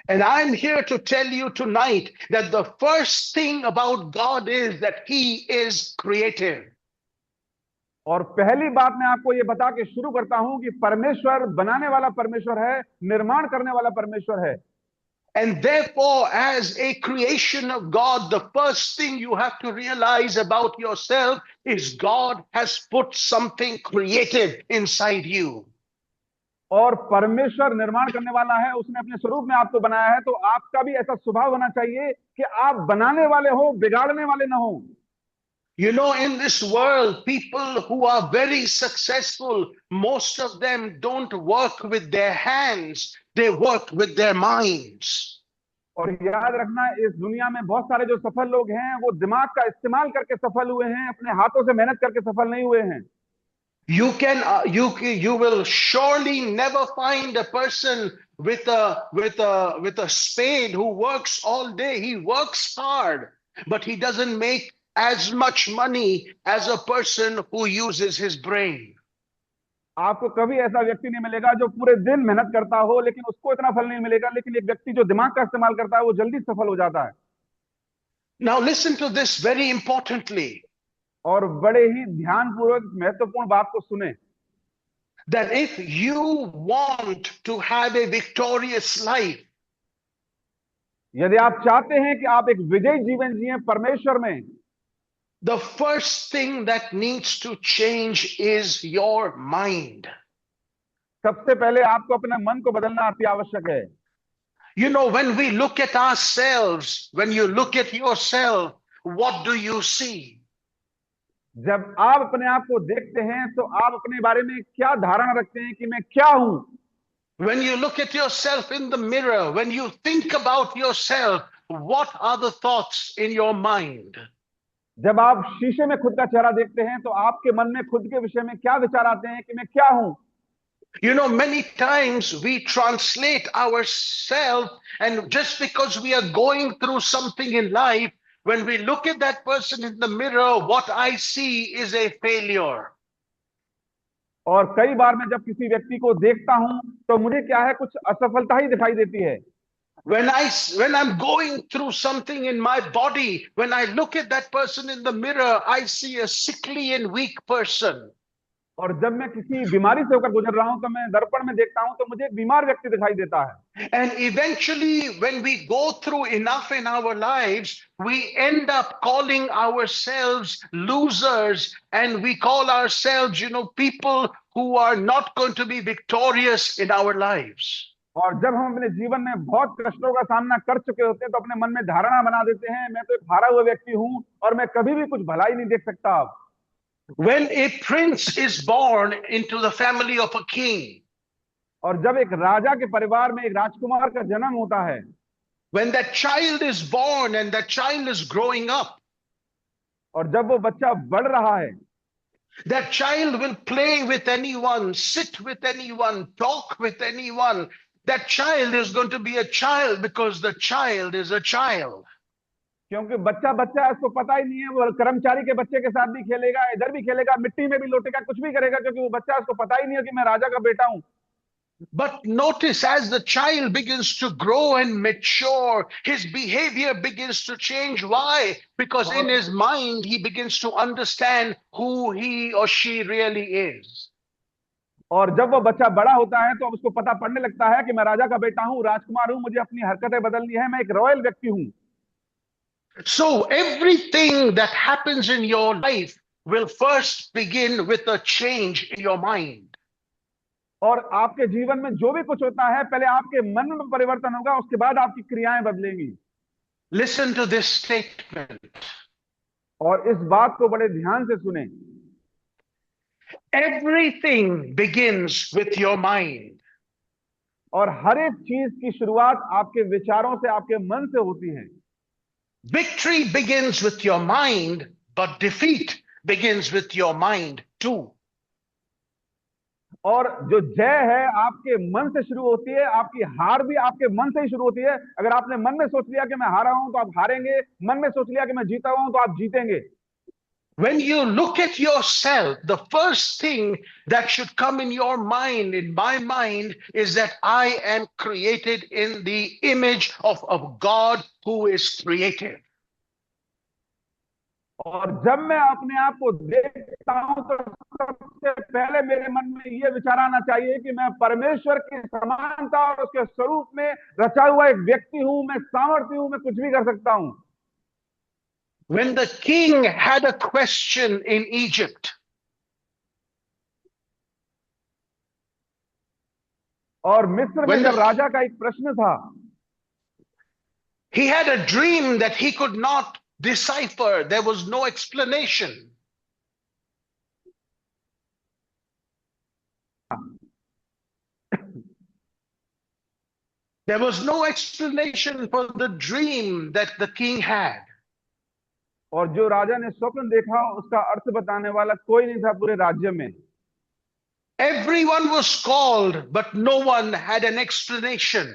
And I'm here to tell you tonight that the first thing about God is that He is creative. और पहली बात मैं आपको ये बता के शुरू करता हूं कि परमेश्वर बनाने वाला परमेश्वर है, निर्माण करने वाला परमेश्वर है। And therefore, as a creation of God, the first thing you have to realize about yourself is God has put something creative inside you. और परमेश्वर निर्माण करने वाला है, उसने अपने स्वरूप में आपको बनाया है, तो आपका भी ऐसा स्वभाव होना चाहिए कि आप बनाने वाले हो, बिगाड़ने वाले ना हो। You know, in this world, people who are very successful, most of them don't work with their hands, they work with their minds. और याद रखना, इस दुनिया में बहुत सारे जो सफल लोग हैं वो दिमाग का इस्तेमाल करके सफल हुए हैं, अपने हाथों से मेहनत करके सफल नहीं हुए हैं। You will surely never find a person with a spade who works all day. He works hard, but he doesn't make as much money as a person who uses his brain. आपको कभी ऐसा व्यक्ति नहीं मिलेगा जो पूरे दिन मेहनत करता हो लेकिन उसको इतना फल नहीं मिलेगा, लेकिन एक व्यक्ति जो दिमाग का इस्तेमाल करता है वो जल्दी सफल हो जाता है। Now listen to this very importantly. और बड़े ही ध्यानपूर्वक महत्वपूर्ण बात को सुने, that if you want to have a victorious life, यदि आप चाहते हैं कि आप एक विजयी जीवन जिए परमेश्वर में, the first thing that needs to change is your mind. सबसे पहले आपको अपने मन को बदलना अति आवश्यक है। You know, when we look at ourselves, when you look at yourself, what do you see? जब आप अपने आप को देखते हैं तो आप अपने बारे में क्या धारणा रखते हैं कि मैं क्या हूं? When you look at yourself in the mirror, when you think about yourself, what are the thoughts in your mind? जब आप शीशे में खुद का चेहरा देखते हैं तो आपके मन में खुद के विषय में क्या विचार आते हैं कि मैं क्या हूं? You know, many times we translate ourselves, and just because we are going through something in life, when we look at that person in the mirror, what I see is a failure. और कई बार मैं जब किसी व्यक्ति को देखता हूं तो मुझे क्या है, कुछ असफलता ही दिखाई देती है। When I'm going through something in my body, when I look at that person in the mirror, I see a sickly and weak person. और जब मैं किसी बीमारी से होकर गुजर रहा हूं तो मैं दर्पण में देखता हूं तो मुझे एक बीमार व्यक्ति दिखाई देता है। And eventually, when we go through enough in our lives, we end up calling ourselves losers, and we call ourselves, you know, people who are not going to be victorious in our lives. और जब हम अपने जीवन में बहुत कष्टों का सामना कर चुके होते हैं तो अपने मन में धारणा बना देते हैं, मैं तो एक हारा हुआ व्यक्ति हूं और मैं कभी भी कुछ भलाई नहीं देख सकता। When a prince is born into the family of a king, और जब एक राजा के परिवार में एक राजकुमार का जन्म होता है, when that child is born and that child is growing up, और जब वो बच्चा बढ़ रहा है, that child will play with anyone, sit with anyone, talk with anyone. That child is going to be a child because the child is a child. क्योंकि बच्चा बच्चा है, उसको पता ही नहीं है, वो कर्मचारी के बच्चे के साथ भी खेलेगा, इधर भी खेलेगा, मिट्टी में भी लौटेगा, कुछ भी करेगा, क्योंकि वो बच्चा, उसको पता ही नहीं है कि मैं राजा का बेटा हूं। But notice, as the child begins to grow and mature, his behavior begins to change. Why? Because in his mind, he begins to understand who he or she really is. और जब वो बच्चा बड़ा होता है तो अब उसको पता पड़ने लगता है कि मैं राजा का बेटा हूं, राजकुमार हूं, मुझे अपनी हरकतें बदलनी है, मैं एक रॉयल व्यक्ति हूं। So everything that happens in your life will first begin with a change in your mind. और आपके जीवन में जो भी कुछ होता है पहले आपके मन में परिवर्तन होगा, उसके बाद आपकी क्रियाएं बदलेंगी। Listen to this statement. और इस बात को बड़े ध्यान से सुने। Everything begins with your mind. और हर एक चीज की शुरुआत आपके विचारों से, आपके मन से होती है। Victory begins with your mind, but defeat begins with your mind too. और जो जय है आपके मन से शुरू होती है, आपकी हार भी आपके मन से ही शुरू होती है। अगर आपने मन में सोच लिया कि मैं हारा हूं तो आप हारेंगे, मन में सोच लिया कि मैं जीता हुआ हूं तो आप जीतेंगे। When you look at yourself, the first thing that should come in your mind, in my mind, is that I am created in the image of a God who is creative. और जब मैं अपने आप को देखता हूं तो सबसे पहले मेरे मन में यह विचार आना चाहिए कि मैं परमेश्वर की समानता और उसके स्वरूप में रचा हुआ एक व्यक्ति हूं, मैं सामर्थ्य हूं, मैं कुछ भी कर सकता हूं। When the king had a question in Egypt, और मिस्र में when जब the, राजा का एक प्रश्न था, he had a dream that he could not decipher, there was no explanation. There was no explanation for the dream that the king had. और जो राजा ने स्वप्न देखा उसका अर्थ बताने वाला कोई नहीं था पूरे राज्य में। Everyone was called, but no one had an explanation.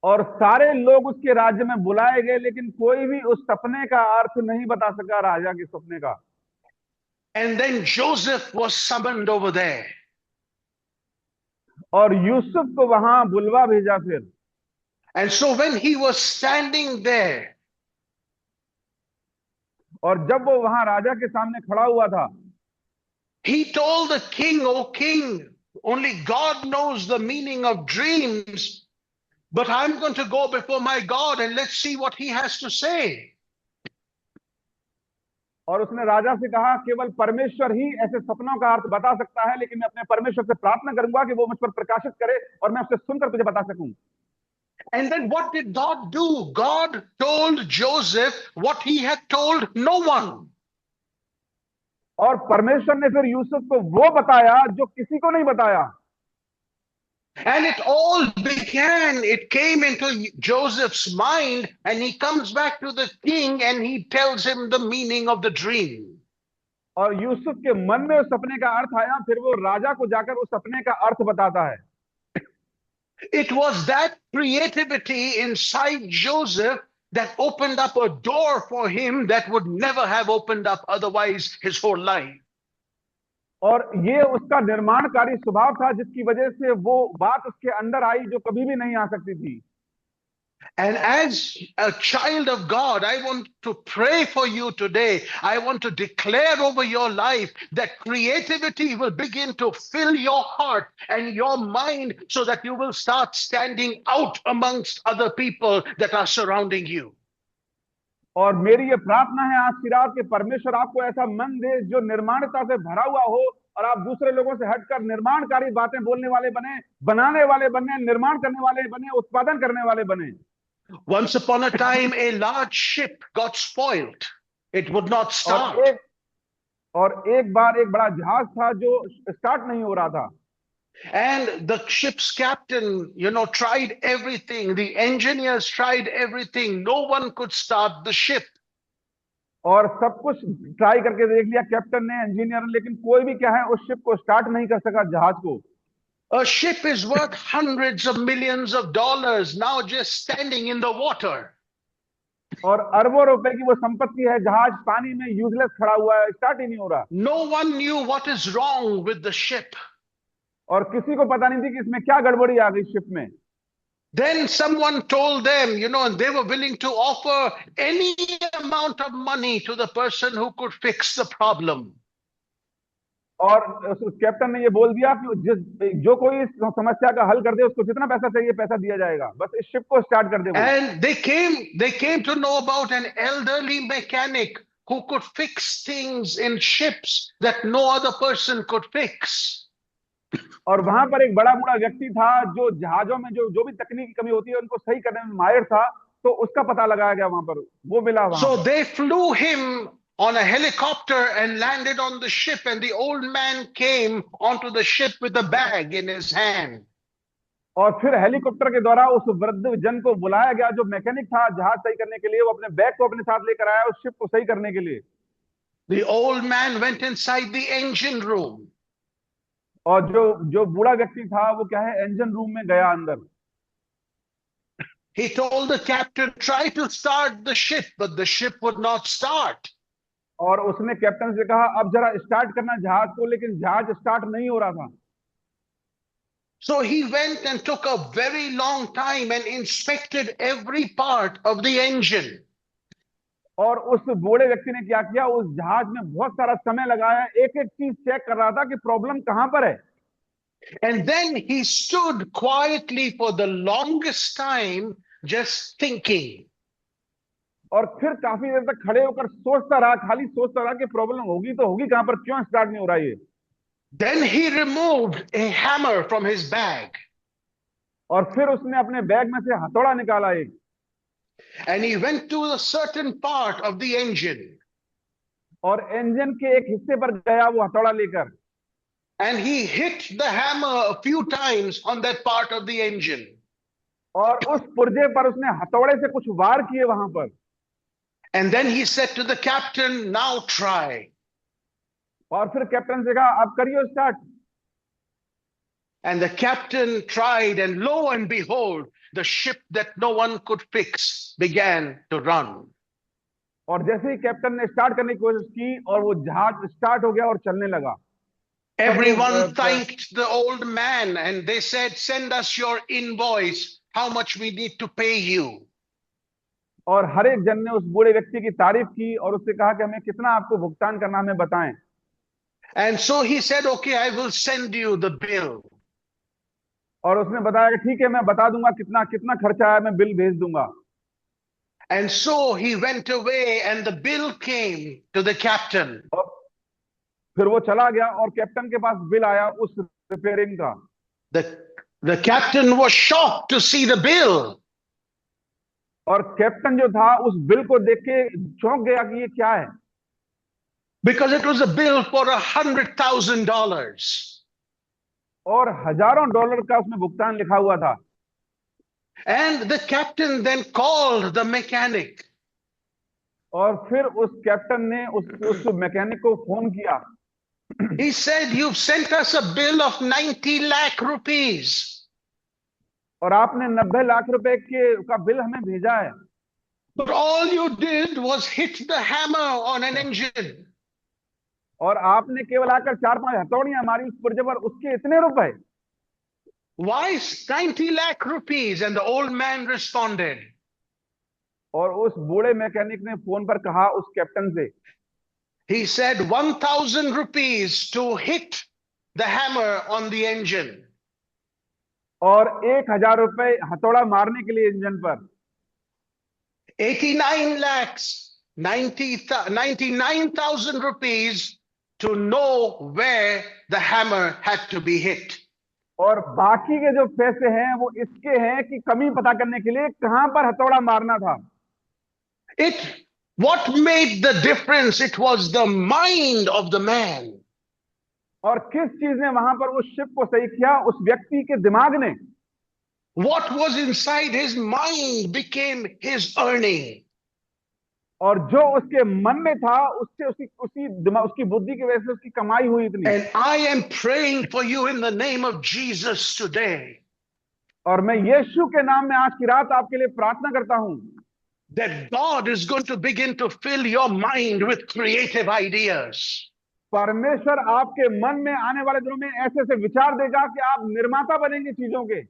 और सारे लोग उसके राज्य में बुलाए गए, लेकिन कोई भी उस सपने का अर्थ नहीं बता सका राजा के सपने का। And then Joseph was summoned over there. और यूसुफ को वहां बुलवा भेजा फिर। And so when he was standing there, और जब वो वहां राजा के सामने खड़ा हुआ था, he told the king, "O king, only God knows the meaning of dreams, but I'm going to go before my God and let's see what he has to say." और उसने राजा से कहा, केवल परमेश्वर ही ऐसे सपनों का अर्थ बता सकता है, लेकिन मैं अपने परमेश्वर से प्रार्थना करूंगा कि वो मुझ पर प्रकाशित करे और मैं उससे सुनकर तुझे बता सकूं। And then what did God do? God told Joseph what he had told no one. और परमेश्वर ने फिर यूसुफ को वो बताया जो किसी को नहीं बताया। And it all began, it came into Joseph's mind, and he comes back to the king and he tells him the meaning of the dream. और यूसुफ के मन में उस सपने का अर्थ आया, फिर वो राजा को जाकर उस सपने का अर्थ बताता है। It was that creativity inside Joseph that opened up a door for him that would never have opened up otherwise his whole life. और ये उसका निर्माणकारी स्वभाव था जिसकी वजह से वो बात उसके अंदर आई जो कभी भी नहीं आ सकती थी। And as a child of God, I want to pray for you today. I want to declare over your life that creativity will begin to fill your heart and your mind so that you will start standing out amongst other people that are surrounding you. और मेरी ये प्रार्थना है आज की रात कि परमेश्वर आपको ऐसा मन दे जो निर्माणता से भरा हुआ हो और आप दूसरे लोगों से हटकर निर्माणकारी बातें बोलने वाले बने, बनाने वाले बने, निर्माण करने वाले बने, उत्पादन करने वाले बने। Once upon a time, a large ship got spoiled. It would not start. और एक बार एक बड़ा जहाज था जो स्टार्ट नहीं हो रहा था। And the ship's captain, tried everything. The engineers tried everything. No one could start the ship. और सब कुछ ट्राई करके देख लिया कैप्टन ने, इंजीनियर ने, लेकिन कोई भी क्या है उस शिप को स्टार्ट नहीं कर सका, जहाज को। A ship is worth hundreds of millions of dollars now just standing in the water. और अरबों रुपए की वो संपत्ति है, जहाज पानी में यूजलेस खड़ा हुआ है, स्टार्ट ही नहीं हो रहा। No one knew what is wrong with the ship. और किसी को पता नहीं थी कि इसमें क्या गड़बड़ी आ गई शिप में। Then someone told them, and they were willing to offer any amount of money to the person who could fix the problem. और उस कैप्टन ने ये बोल दिया कि जो कोई इस समस्या का हल कर दे उसको जितना पैसा चाहिए पैसा दिया जाएगा, बस इस शिप को स्टार्ट कर दे। And they came to know about an elderly mechanic who could fix things in ships that no other person could fix. और वहां पर एक बड़ा बूढ़ा व्यक्ति था जो जहाजों में जो भी तकनीकी कमी होती है उनको सही करने में माहिर था, तो उसका पता लगाया गया वहां पर, वो मिला वहां। So they flew him on a helicopter and landed on the ship, and the old man came onto the ship with a bag in his hand. और फिर हेलीकॉप्टर के द्वारा उस वृद्ध जन को बुलाया गया जो मैकेनिक था जहाज सही करने के लिए। वो अपने बैग को अपने साथ लेकर आया उस शिप को सही करने के लिए। The old man went inside the engine room. और जो बूढ़ा व्यक्ति था वो क्या है, इंजन रूम में गया अंदर। He told the captain, try to start the ship, but the ship would not start. और उसने कैप्टन से कहा अब जरा स्टार्ट करना जहाज को, लेकिन जहाज स्टार्ट नहीं हो रहा था। So he went and took a very long time and inspected every part of the engine. और उस बूढ़े व्यक्ति ने क्या किया, उस जहाज में बहुत सारा समय लगाया, एक एक चीज चेक कर रहा था कि प्रॉब्लम कहां पर है। And then he stood quietly for the longest time, just thinking. और फिर काफी देर तक खड़े होकर सोचता रहा, खाली सोचता रहा कि प्रॉब्लम होगी तो होगी कहां पर, क्यों स्टार्ट नहीं हो रहा ये। Then he removed a hammer from his bag. और फिर उसने अपने बैग में से हथौड़ा निकाला एक। And he went to a certain part of the engine. और इंजन के एक हिस्से पर गया वो हथौड़ा लेकर। And he hit the hammer a few times on that part of the engine. और उस पुर्जे पर उसने हथौड़े से कुछ वार किए वहां पर। And then he said to the captain, now try. और फिर कैप्टन से कहा अब करिए start. And the captain tried, and lo and behold, the ship that no one could fix began to run. और जैसे ही कैप्टन ने स्टार्ट करने की कोशिश की और वो जहाज स्टार्ट हो गया और चलने लगा। Everyone thanked the old man, and they said, send us your invoice, how much we need to pay you. और हर एक जन ने उस बूढ़े व्यक्ति की तारीफ की और उससे कहा कि हमें कितना आपको भुगतान करना हमें बताएं। And so he said, okay, I will send you the bill. और उसने बताया कि ठीक है मैं बता दूंगा कितना कितना खर्चा है, मैं बिल भेज दूंगा। And so he went away, and the bill came to the captain. और फिर वो चला गया और कैप्टन के पास बिल आया उस रिपेयरिंग का। The captain was shocked to see the bill. और कैप्टन जो था उस बिल को देख के चौंक गया कि ये क्या है। Because it was a bill for $100,000. और हजारों डॉलर का उसमें भुगतान लिखा हुआ था। And the captain then called the mechanic. और फिर उस कैप्टन ने उस मैकेनिक को फोन किया। He said, you've sent us a bill of 90 lakh rupees. और आपने 90 लाख रुपए का बिल हमें भेजा है। But all you did was hit the hammer on an engine. और आपने केवल आकर 4-5 हथौड़ियां मारी उस पुर्जे पर, उसके इतने रुपए। Why 90 lakh rupees? And the old man responded. और उस बूढ़े मैकेनिक ने फोन पर कहा उस कैप्टन से। He said 1,000 rupees to hit the hammer on the engine. और 1,000 रुपए हथौड़ा मारने के लिए इंजन पर। 89 lakhs, 99,000 rupees to know where the hammer had to be hit. और बाकी के जो पैसे हैं वो इसके हैं कि कमी पता करने के लिए कहां पर हथौड़ा मारना था। What made the difference? It was the mind of the man. और किस चीज ने वहां पर उस शिप को सही किया? उस व्यक्ति के दिमाग ने। What was inside his mind became his earning. और जो उसके मन में था उससे उसकी बुद्धि की वजह से उसकी कमाई हुई इतनी। And I am praying for you in the name of Jesus today. और मैं यीशु के नाम में आज की रात आपके लिए प्रार्थना करता हूं that God is going to begin to fill your mind with creative ideas. परमेश्वर आपके मन में आने वाले दिनों में ऐसे ऐसे विचार देगा कि आप निर्माता बनेंगे चीजों के।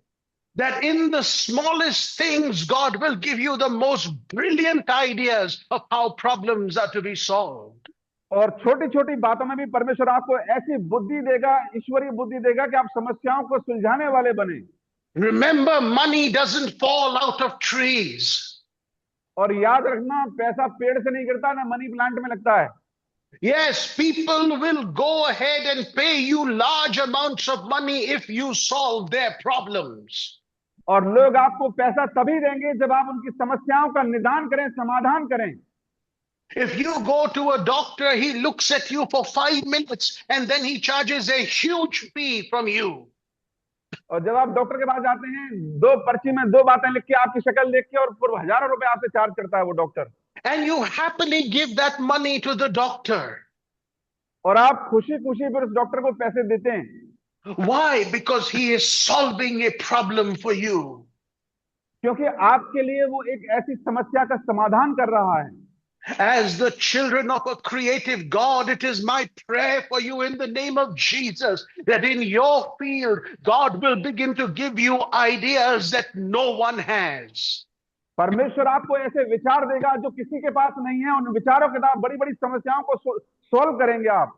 That in the smallest things, God will give you the most brilliant ideas of how problems are to be solved. और छोटी छोटी बातों में भी परमेश्वर आपको ऐसी बुद्धि देगा, ईश्वरीय बुद्धि देगा कि आप समस्याओं को सुलझाने वाले बने। Remember, money doesn't fall out of trees. और याद रखना पैसा पेड़ से नहीं गिरता, ना मनी प्लांट में लगता है। Yes, people will go ahead and pay you large amounts of money if you solve their problems. और लोग आपको पैसा तभी देंगे जब आप उनकी समस्याओं का निदान करें, समाधान करें। If you go to a doctor, he looks at you for 5 minutes and then he charges a huge fee from you. और जब आप डॉक्टर के पास जाते हैं, दो पर्ची में दो बातें लिख के, आपकी शक्ल देख के, और फिर हजारों रुपए आपसे चार्ज करता है वो doctor, And you happily give that money to the doctor. और आप खुशी खुशी फिर उस डॉक्टर को पैसे देते हैं। Why? Because he is solving a problem for you. क्योंकि आपके लिए वो एक ऐसी समस्या का समाधान कर रहा है। As the children of a creative God, it is my prayer for you in the name of Jesus that in your field, God will begin to give you ideas that no one has. परमेश्वर आपको ऐसे विचार देगा जो किसी के पास नहीं है, उन विचारों के द्वारा बड़ी बड़ी समस्याओं को सॉल्व करेंगे आप।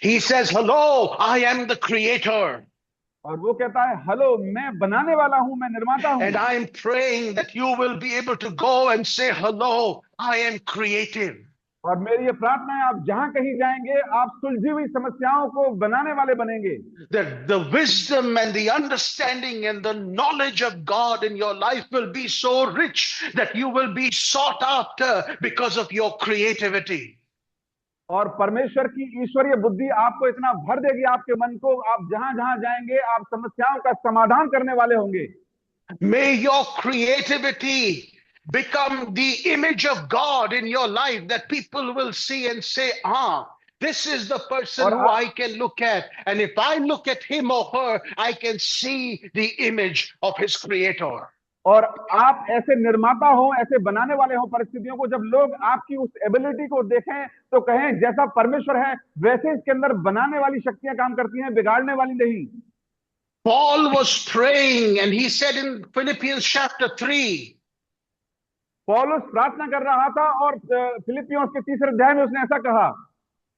He says, hello, I am the creator. और वो कहता है, हेलो, मैं बनाने वाला हूं, मैं निर्माता हूं। And I am praying that you will be able to go and say, hello, I am creative. और मेरी ये प्रार्थना है, आप जहां कहीं जाएंगे, आप सुलझी हुई समस्याओं को बनाने वाले बनेंगे। That the wisdom and the understanding and the knowledge of God in your life will be so rich that you will be sought after because of your creativity. और परमेश्वर की ईश्वरीय बुद्धि आपको इतना भर देगी आपके मन को, आप जहां जहां जाएंगे, आप समस्याओं का समाधान करने वाले होंगे। May your creativity become the image of God in your life that people will see and say, this is the person who I can look at. And if I look at him or her, I can see the image of his creator. और आप ऐसे निर्माता हो, ऐसे बनाने वाले हो परिस्थितियों को, जब लोग आपकी उस एबिलिटी को देखें तो कहें जैसा परमेश्वर है वैसे इसके अंदर बनाने वाली शक्तियां काम करती हैं, बिगाड़ने वाली नहीं। Paul was praying and he said in Philippians chapter 3, पौलुस प्रार्थना कर रहा था और फिलिपियों के 3 अध्याय में उसने ऐसा कहा,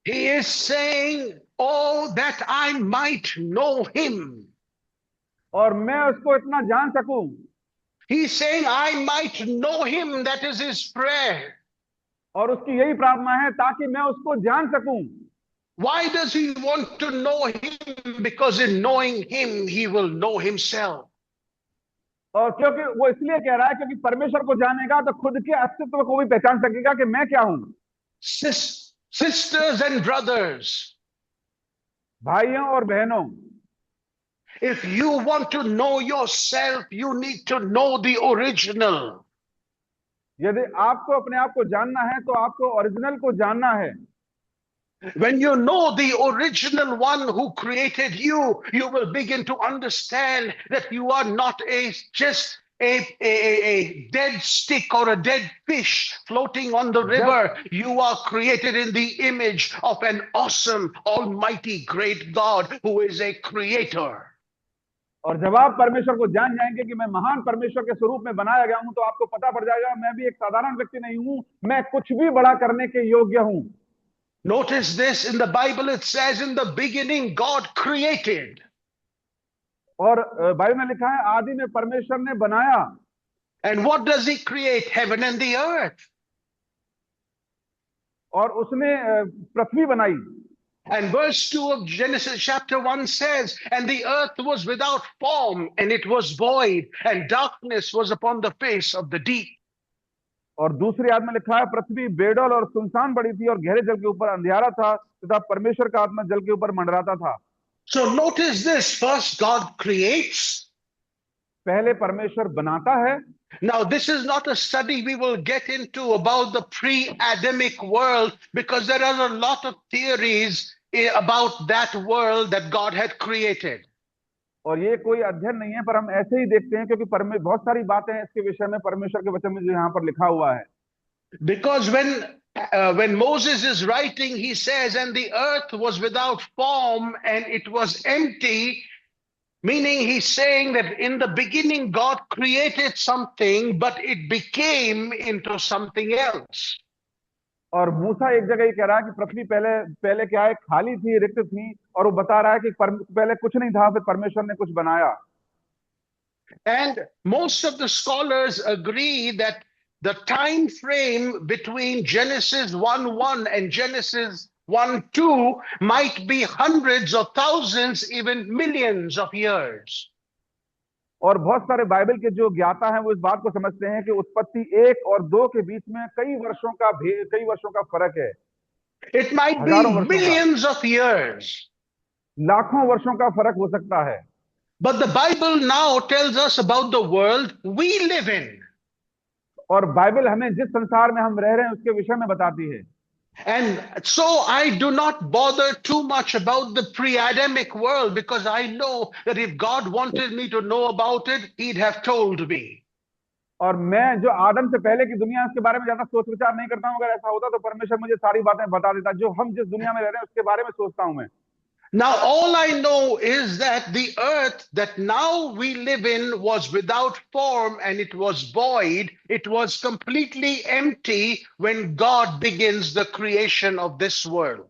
he is saying, oh, that I might know him. और मैं उसको इतना जान सकूं। He's saying, I might know him. That is his prayer. और उसकी यही प्रार्थना है, ताकि मैं उसको जान सकूं। Why does he want to know him? Because in knowing him, he will know himself. और क्योंकि वो इसलिए कह रहा है, क्योंकि परमेश्वर को जानेगा तो खुद के अस्तित्व को भी पहचान सकेगा कि मैं क्या हूं। Sisters and brothers, भाइयों और बहनों, if you want to know yourself, you need to know the original. यदि आपको अपने आप को जानना है तो आपको ओरिजिनल को जानना है। When you know the original one who created you, you will begin to understand that you are not just a dead stick or a dead fish floating on the river. You are created in the image of an awesome, almighty, great God who is a creator. और जब आप परमेश्वर को जान जाएंगे कि मैं महान परमेश्वर के स्वरूप में बनाया गया हूं, तो आपको पता पड़ जाएगा मैं भी एक साधारण व्यक्ति नहीं हूं, मैं कुछ भी बड़ा करने के योग्य हूं। Notice this, in the Bible it says, in the beginning God created. और बाइबल में लिखा है, आदि में परमेश्वर ने बनाया। And what does he create? Heaven and the earth. और उसने पृथ्वी बनाई। And verse 2 of Genesis chapter 1 says, and the earth was without form and it was void and darkness was upon the face of the deep. और दूसरी आयत में लिखा है, पृथ्वी बेडौल और सुनसान पड़ी थी और गहरे जल के ऊपर अंधियारा था तथा परमेश्वर का आत्मा जल के ऊपर मंडराता था। So notice this, first God creates. पहले परमेश्वर बनाता है। Now this is not a study we will get into about the pre-Adamic world, because there are a lot of theories about that world that God had created. और ये कोई अध्ययन नहीं है, पर हम ऐसे ही देखते हैं क्योंकि बहुत सारी बातें हैं इसके विषय में परमेश्वर के वचन में जो यहाँ पर लिखा हुआ है। Because when Moses is writing, he says, and the earth was without form and it was empty, meaning he's saying that in the beginning God created something, but it became into something else. और मूसा एक जगह ही कह रहा है कि पृथ्वी पहले क्या है, खाली थी, रिक्त थी, और वो बता रहा है कि पहले कुछ नहीं था, फिर परमेश्वर ने कुछ बनाया। And most of the scholars agree that the time frame between Genesis 1:1 and Genesis 1:2 might be hundreds of thousands, even millions of years. और बहुत सारे बाइबल के जो ज्ञाता हैं वो इस बात को समझते हैं कि उत्पत्ति 1 और 2 के बीच में कई वर्षों का फर्क है, It might be हजारों वर्षों का, millions of years. लाखों वर्षों का फर्क हो सकता है। But the Bible now tells us about the world we live in. और बाइबल हमें जिस संसार में हम रह रहे हैं उसके विषय में बताती है। And so I do not bother too much about the pre-Adamic world because I know that if God wanted me to know about it, He'd have told me. और मैं जो आदम से पहले की दुनिया है उसके बारे में ज्यादा सोच विचार नहीं करता हूं। अगर ऐसा होता तो परमेश्वर मुझे सारी बातें बता देता। जो हम जिस दुनिया में रह रहे हैं उसके बारे में सोचता हूं मैं। Now, all I know is that the earth that now we live in was without form and it was void. It was completely empty when God begins the creation of this world.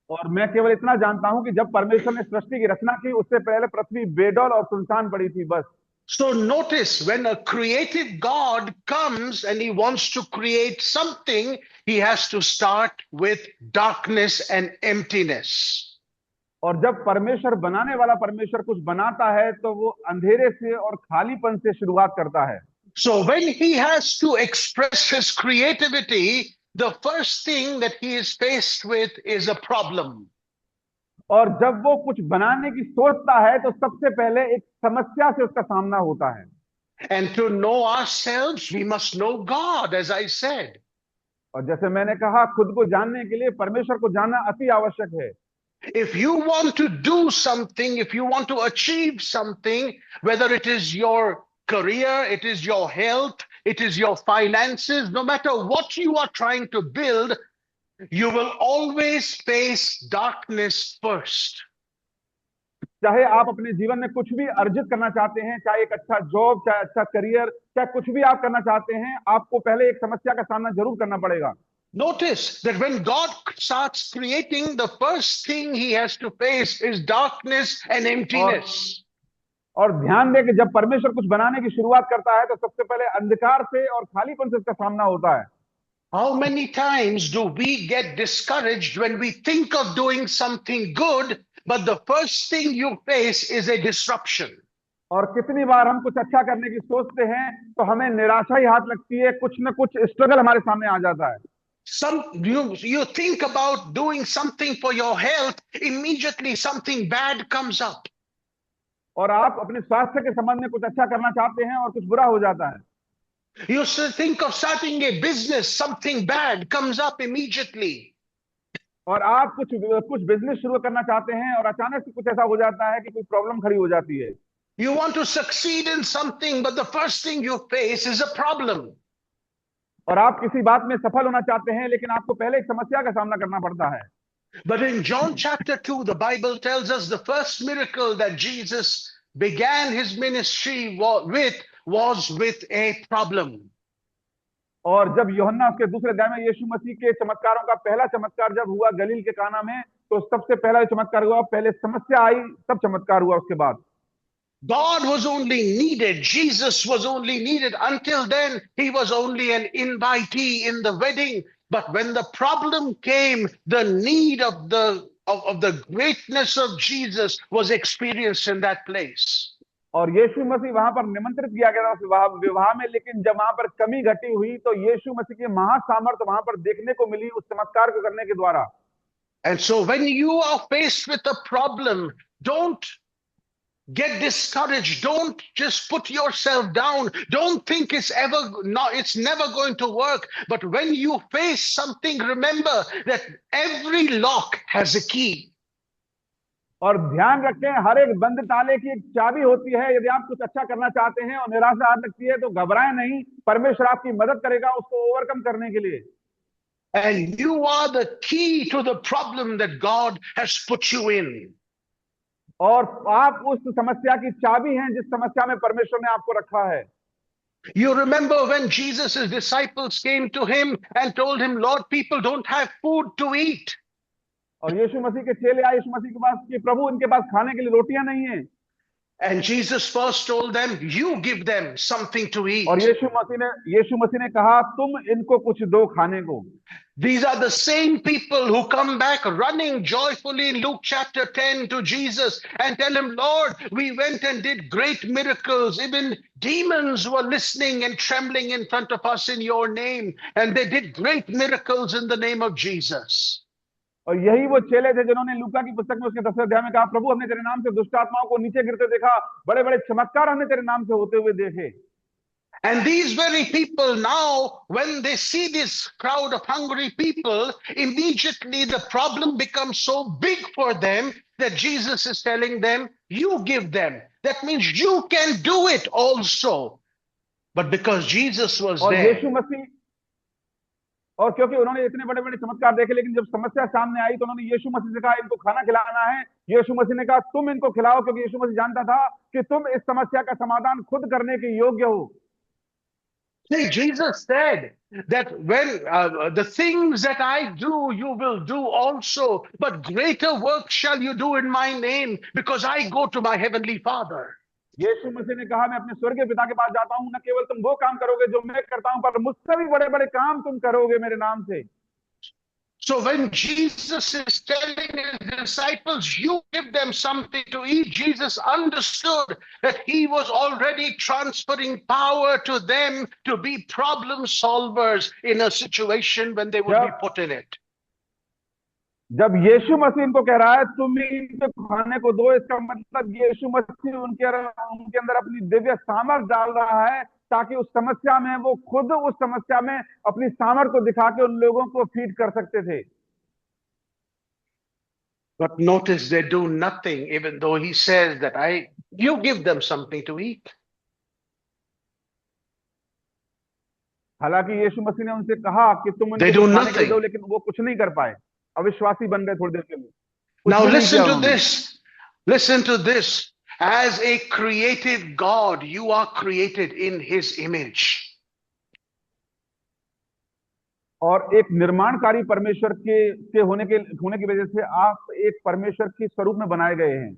और मैं केवल इतना जानता हूं कि जब परमेश्वर ने सृष्टि की रचना की उससे पहले पृथ्वी बेडौल और सुनसान पड़ी थी बस। So notice, when a creative God comes and he wants to create something, he has to start with darkness and emptiness. और जब परमेश्वर बनाने वाला परमेश्वर कुछ बनाता है तो वो अंधेरे से और खालीपन से शुरुआत करता है। So when he has to express his creativity, the first thing that he is faced with is a problem. और जब वो कुछ बनाने की सोचता है तो सबसे पहले एक समस्या से उसका सामना होता है। And to know ourselves, we must know God, as I said. और जैसे मैंने कहा, खुद को जानने के लिए परमेश्वर को जानना अति आवश्यक है। If you want to do something, if you want to achieve something, whether it is your career, it is your health, it is your finances, no matter what you are trying to build, you will always face darkness first. चाहे आप अपने जीवन में कुछ भी अर्जित करना चाहते हैं, चाहे एक अच्छा जॉब, चाहे अच्छा करियर, चाहे कुछ भी आप करना चाहते हैं, आपको पहले एक समस्या का सामना जरूर करना पड़ेगा। Notice that when God starts creating, the first thing he has to face is darkness and emptiness. और ध्यान दें कि जब परमेश्वर कुछ बनाने की शुरुआत करता है तो सबसे पहले अंधकार से और खालीपन से उसका सामना होता है। How many times do we get discouraged when we think of doing something good, but the first thing you face is a disruption? और कितनी बार हम कुछ अच्छा करने की सोचते हैं तो हमें निराशा ही हाथ लगती है, कुछ न कुछ स्ट्रगल हमारे सामने आ जाता है। You think about doing something for your health, immediately something bad comes up. और आप अपने स्वास्थ्य के संबंध में कुछ अच्छा करना चाहते हैं और कुछ बुरा हो जाता है। You think of starting a business, something bad comes up immediately. और आप कुछ बिजनेस शुरू करना चाहते हैं और अचानक से कुछ ऐसा हो जाता है कि कोई प्रॉब्लम खड़ी हो जाती है। You want to succeed in something, but the first thing you face is a problem. और आप किसी बात में सफल होना चाहते हैं लेकिन आपको पहले एक समस्या का सामना करना पड़ता है। But in John chapter 2, the Bible tells us the first miracle that Jesus began his ministry was with a problem. और जब यूहन्ना उसके दूसरे अध्याय में यीशु मसीह के चमत्कारों का पहला चमत्कार जब हुआ गलील के काना में, तो सबसे पहला चमत्कार हुआ, पहले समस्या आई तब चमत्कार हुआ उसके बाद। God was only needed, Jesus was only needed. Until then, he was only an invitee in the wedding. But when the problem came, the need of the greatness of Jesus was experienced in that place. और यीशु मसीह वहां पर निमंत्रित किया गया था विवाह में, लेकिन जब वहां पर कमी घटी हुई तो यीशु मसीह की महासामर्थ वहां पर देखने को मिली उस चमत्कार को करने के द्वारा। And so when you are faced with a problem, don't get discouraged. Don't just put yourself down. Don't think it's never going to work. But when you face something, remember that every lock has a key. और ध्यान रखें, हर एक बंद ताले की एक चाबी होती है। यदि आप कुछ अच्छा करना चाहते हैं और निराशा हाथ लगती है तो घबराएं नहीं, परमेश्वर आपकी मदद करेगा उसको ओवरकम करने के लिए। And you are the key to the problem that God has put you in. और आप उस समस्या की चाबी हैं जिस समस्या में परमेश्वर ने आपको रखा है। You remember when Jesus' disciples came to him and told him, Lord, people don't have food to eat. और यीशु मसीह के चेले आए यीशु मसीह के पास कि प्रभु इनके पास खाने के लिए रोटियां नहीं है। And Jesus first told them, you give them something to eat. और यीशु मसीह ने कहा तुम इनको कुछ दो खाने को। These are the same people who come back running joyfully in Luke chapter 10 to Jesus and tell him, Lord, we went and did great miracles. Even demons were listening and trembling in front of us in your name. And they did great miracles in the name of Jesus. और यही वो चेले थे जिन्होंने लूका की पुस्तक में उसके 10वें अध्याय में कहा, प्रभु हमने तेरे नाम से दुष्ट आत्माओं को नीचे गिरते देखा, बड़े बड़े चमत्कार हमने तेरे नाम से होते हुए देखे। And these very people now, when they see this crowd of hungry people, immediately the problem becomes so big for them that Jesus is telling them, you give them. That means you can do it also. But because Jesus was और there, यीशु मसीह, और क्योंकि उन्होंने इतने बड़े बड़े चमत्कार देखे, लेकिन जब समस्या सामने आई तो उन्होंने यीशु मसीह से कहा इनको खाना खिलाना है। यीशु मसीह ने कहा तुम इनको खिलाओ, क्योंकि यीशु मसीह जानता था कि तुम इस समस्या का समाधान खुद करने के योग्य हो। see, Jesus said that when the things that I do, you will do also, but greater work shall you do in my name, because I go to my heavenly Father. यीशु मसीह ने कहा मैं अपने स्वर्गीय पिता के पास जाता हूं, न केवल तुम वो काम करोगे जो मैं करता हूं, पर मुझसे भी बड़े बड़े काम तुम करोगे मेरे नाम से। So when Jesus is telling his disciples, you give them something to eat, Jesus understood that he was already transferring power to them to be problem solvers in a situation when they would be put in it. जब यीशु मसीह इनको कह रहा है तुम इनको खाने को दो, इसका मतलब यीशु मसीह उनके अंदर अपनी दिव्य सामर्थ डाल रहा है, ताकि उस समस्या में वो खुद उस समस्या में अपनी सामर्थ को दिखा के उन लोगों को फीड कर सकते थे। But notice they do nothing, even though he says that you give them something to eat. हालांकि यीशु मसीह ने उनसे कहा कि तुम They इनको do खाने को nothing. दो, लेकिन वो कुछ नहीं कर पाए, अविश्वासी बन गए थोड़ी देर के लिए। Now listen to this. Listen to this. As a creative God, you are created in his image. और एक निर्माणकारी परमेश्वर के होने की वजह से आप एक परमेश्वर के स्वरूप में बनाए गए हैं।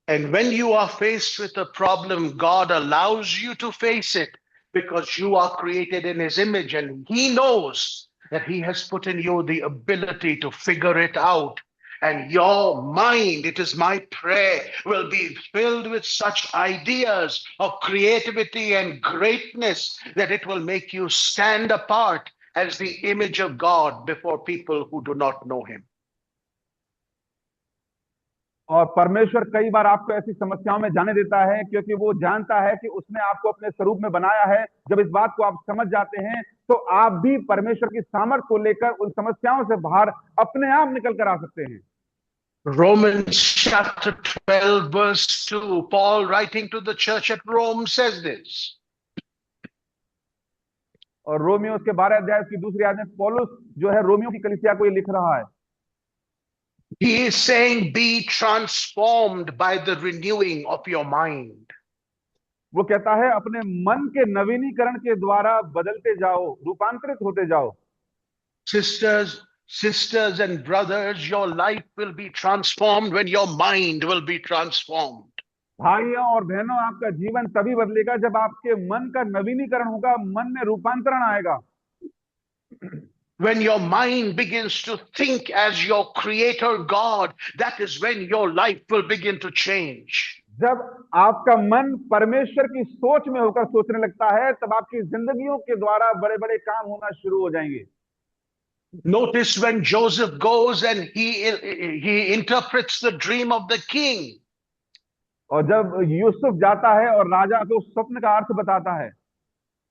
And when you are faced with a problem, God allows you to face it because you are created in his image, and he knows that he has put in you the ability to figure it out. And your mind, it is my prayer, will be filled with such ideas of creativity and greatness that it will make you stand apart as the image of God before people who do not know him. और परमेश्वर कई बार आपको ऐसी समस्याओं में जाने देता है, क्योंकि वो जानता है कि उसने आपको अपने स्वरूप में बनाया है। जब इस बात को आप समझ जाते हैं तो आप भी परमेश्वर की सामर्थ को लेकर उन समस्याओं से बाहर अपने आप निकल कर आ सकते हैं। Romans chapter 12 verse 2, Paul writing to the church at Rome says this. और रोमियो के 12 अध्याय की दूसरी आयत में पौलुस जो है रोमियो की कलीसिया को ये लिख रहा है। He is saying, be transformed by the renewing of your mind. वो कहता है अपने मन के नवीनीकरण के द्वारा बदलते जाओ, रूपांतरित होते जाओ। Sisters and brothers, your life will be transformed when your mind will be transformed. भाइयों और बहनों, आपका जीवन तभी बदलेगा जब आपके मन का नवीनीकरण होगा, मन में रूपांतरण आएगा। When your mind begins to think as your creator God, that is when your life will begin to change. जब आपका मन परमेश्वर की सोच में होकर सोचने लगता है, तब आपकी जिंदगियों के द्वारा बड़े-बड़े काम होना शुरू हो जाएंगे। Notice when Joseph goes and he interprets the dream of the king. और जब यूसुफ जाता है और राजा को स्वप्न का अर्थ बताता है,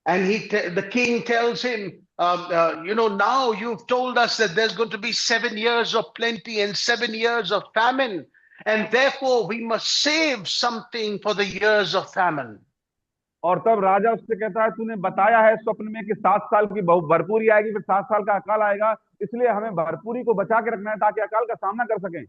and the king tells him, now you've told us that there's going to be 7 years of plenty and 7 years of famine, and therefore we must save something for the years of famine. और तब राजा उससे कहता है, तूने बताया है स्वप्न में कि 7 साल की भरपूरी आएगी, फिर 7 साल का अकाल आएगा, इसलिए हमें भरपूरी को बचा के रखना है ताकि अकाल का सामना कर सकें।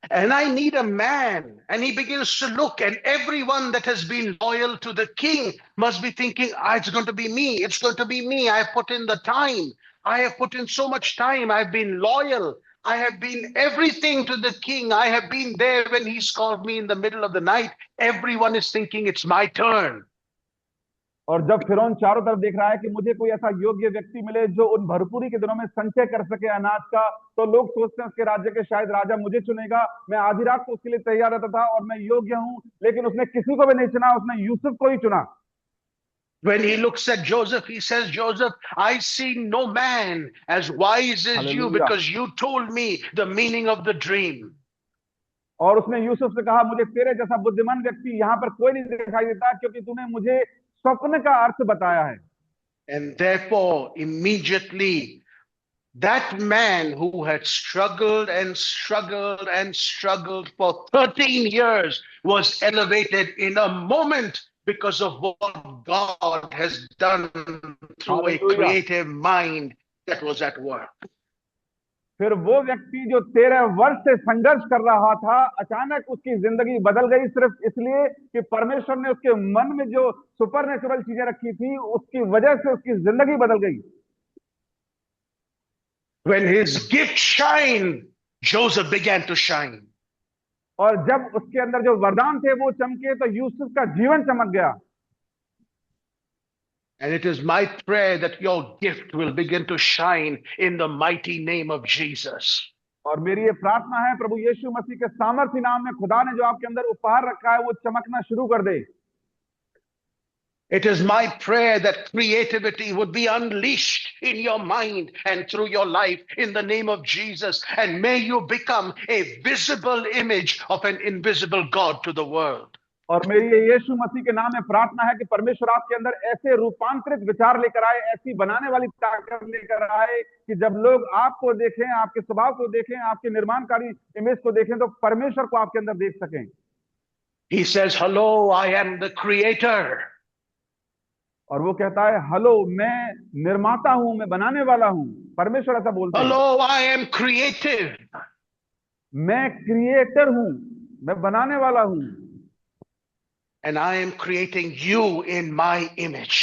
And I need a man. And he begins to look, and everyone that has been loyal to the king must be thinking, it's going to be me. It's going to be me. I have put in the time. I have put in so much time. I've been loyal. I have been everything to the king. I have been there when he's called me in the middle of the night. Everyone is thinking it's my turn. और जब फिरौन चारों तरफ देख रहा है कि मुझे कोई ऐसा योग्य व्यक्ति मिले जो उन भरपूरी के दिनों में संचय कर सके अनाज का, तो लोग सोचते हैं उसके राज्य के शायद राजा मुझे चुनेगा। मैं आधी रात को उसके लिए तैयार रहता था और मैं योग्य हूं, लेकिन उसने किसी को भी नहीं चुना, उसने यूसुफ को ही चुना। When he looks at Joseph, he says, Joseph, I see no man as wise as you hallelujah. because you told me the meaning of the dream. और उसने यूसुफ से कहा, मुझे तेरे जैसा बुद्धिमान व्यक्ति यहाँ पर कोई नहीं दिखाई देता, क्योंकि तूने मुझे स्वप्न का अर्थ बताया है। And therefore, immediately, that man who had struggled and struggled and struggled for 13 years was elevated in a moment because of what God has done through a hallelujah. creative mind that was at work. फिर वो व्यक्ति जो 13 वर्ष से संघर्ष कर रहा था, अचानक उसकी जिंदगी बदल गई, सिर्फ इसलिए कि परमेश्वर ने उसके मन में जो सुपरनेचुरल चीजें रखी थी, उसकी वजह से उसकी जिंदगी बदल गई। When his gift shined, Joseph began to shine. और जब उसके अंदर जो वरदान थे वो चमके, तो यूसुफ का जीवन चमक गया। And it is my prayer that your gift will begin to shine in the mighty name of Jesus. और मेरी ये प्रार्थना है, प्रभु यीशु मसीह के सामर्थी नाम में खुदा ने जो आपके अंदर उपहार रखा है वो चमकना शुरू कर दे। It is my prayer that creativity would be unleashed in your mind and through your life in the name of Jesus. And may you become a visible image of an invisible God to the world. और मेरी ये यीशु मसीह के नाम में प्रार्थना है कि परमेश्वर आपके अंदर ऐसे रूपांतरित विचार लेकर आए, ऐसी बनाने वाली ताकत लेकर आए कि जब लोग आपको देखें, आपके स्वभाव को देखें, आपके निर्माणकारी इमेज को देखें, तो परमेश्वर को आपके अंदर देख सकें। He says, hello, I am the creator. और वो कहता है, हेलो, मैं निर्माता हूं, मैं बनाने वाला हूं। परमेश्वर ऐसा बोलता है। Hello, I am creative. मैं क्रिएटर हूं, मैं बनाने वाला हूं। And I am creating you in my image.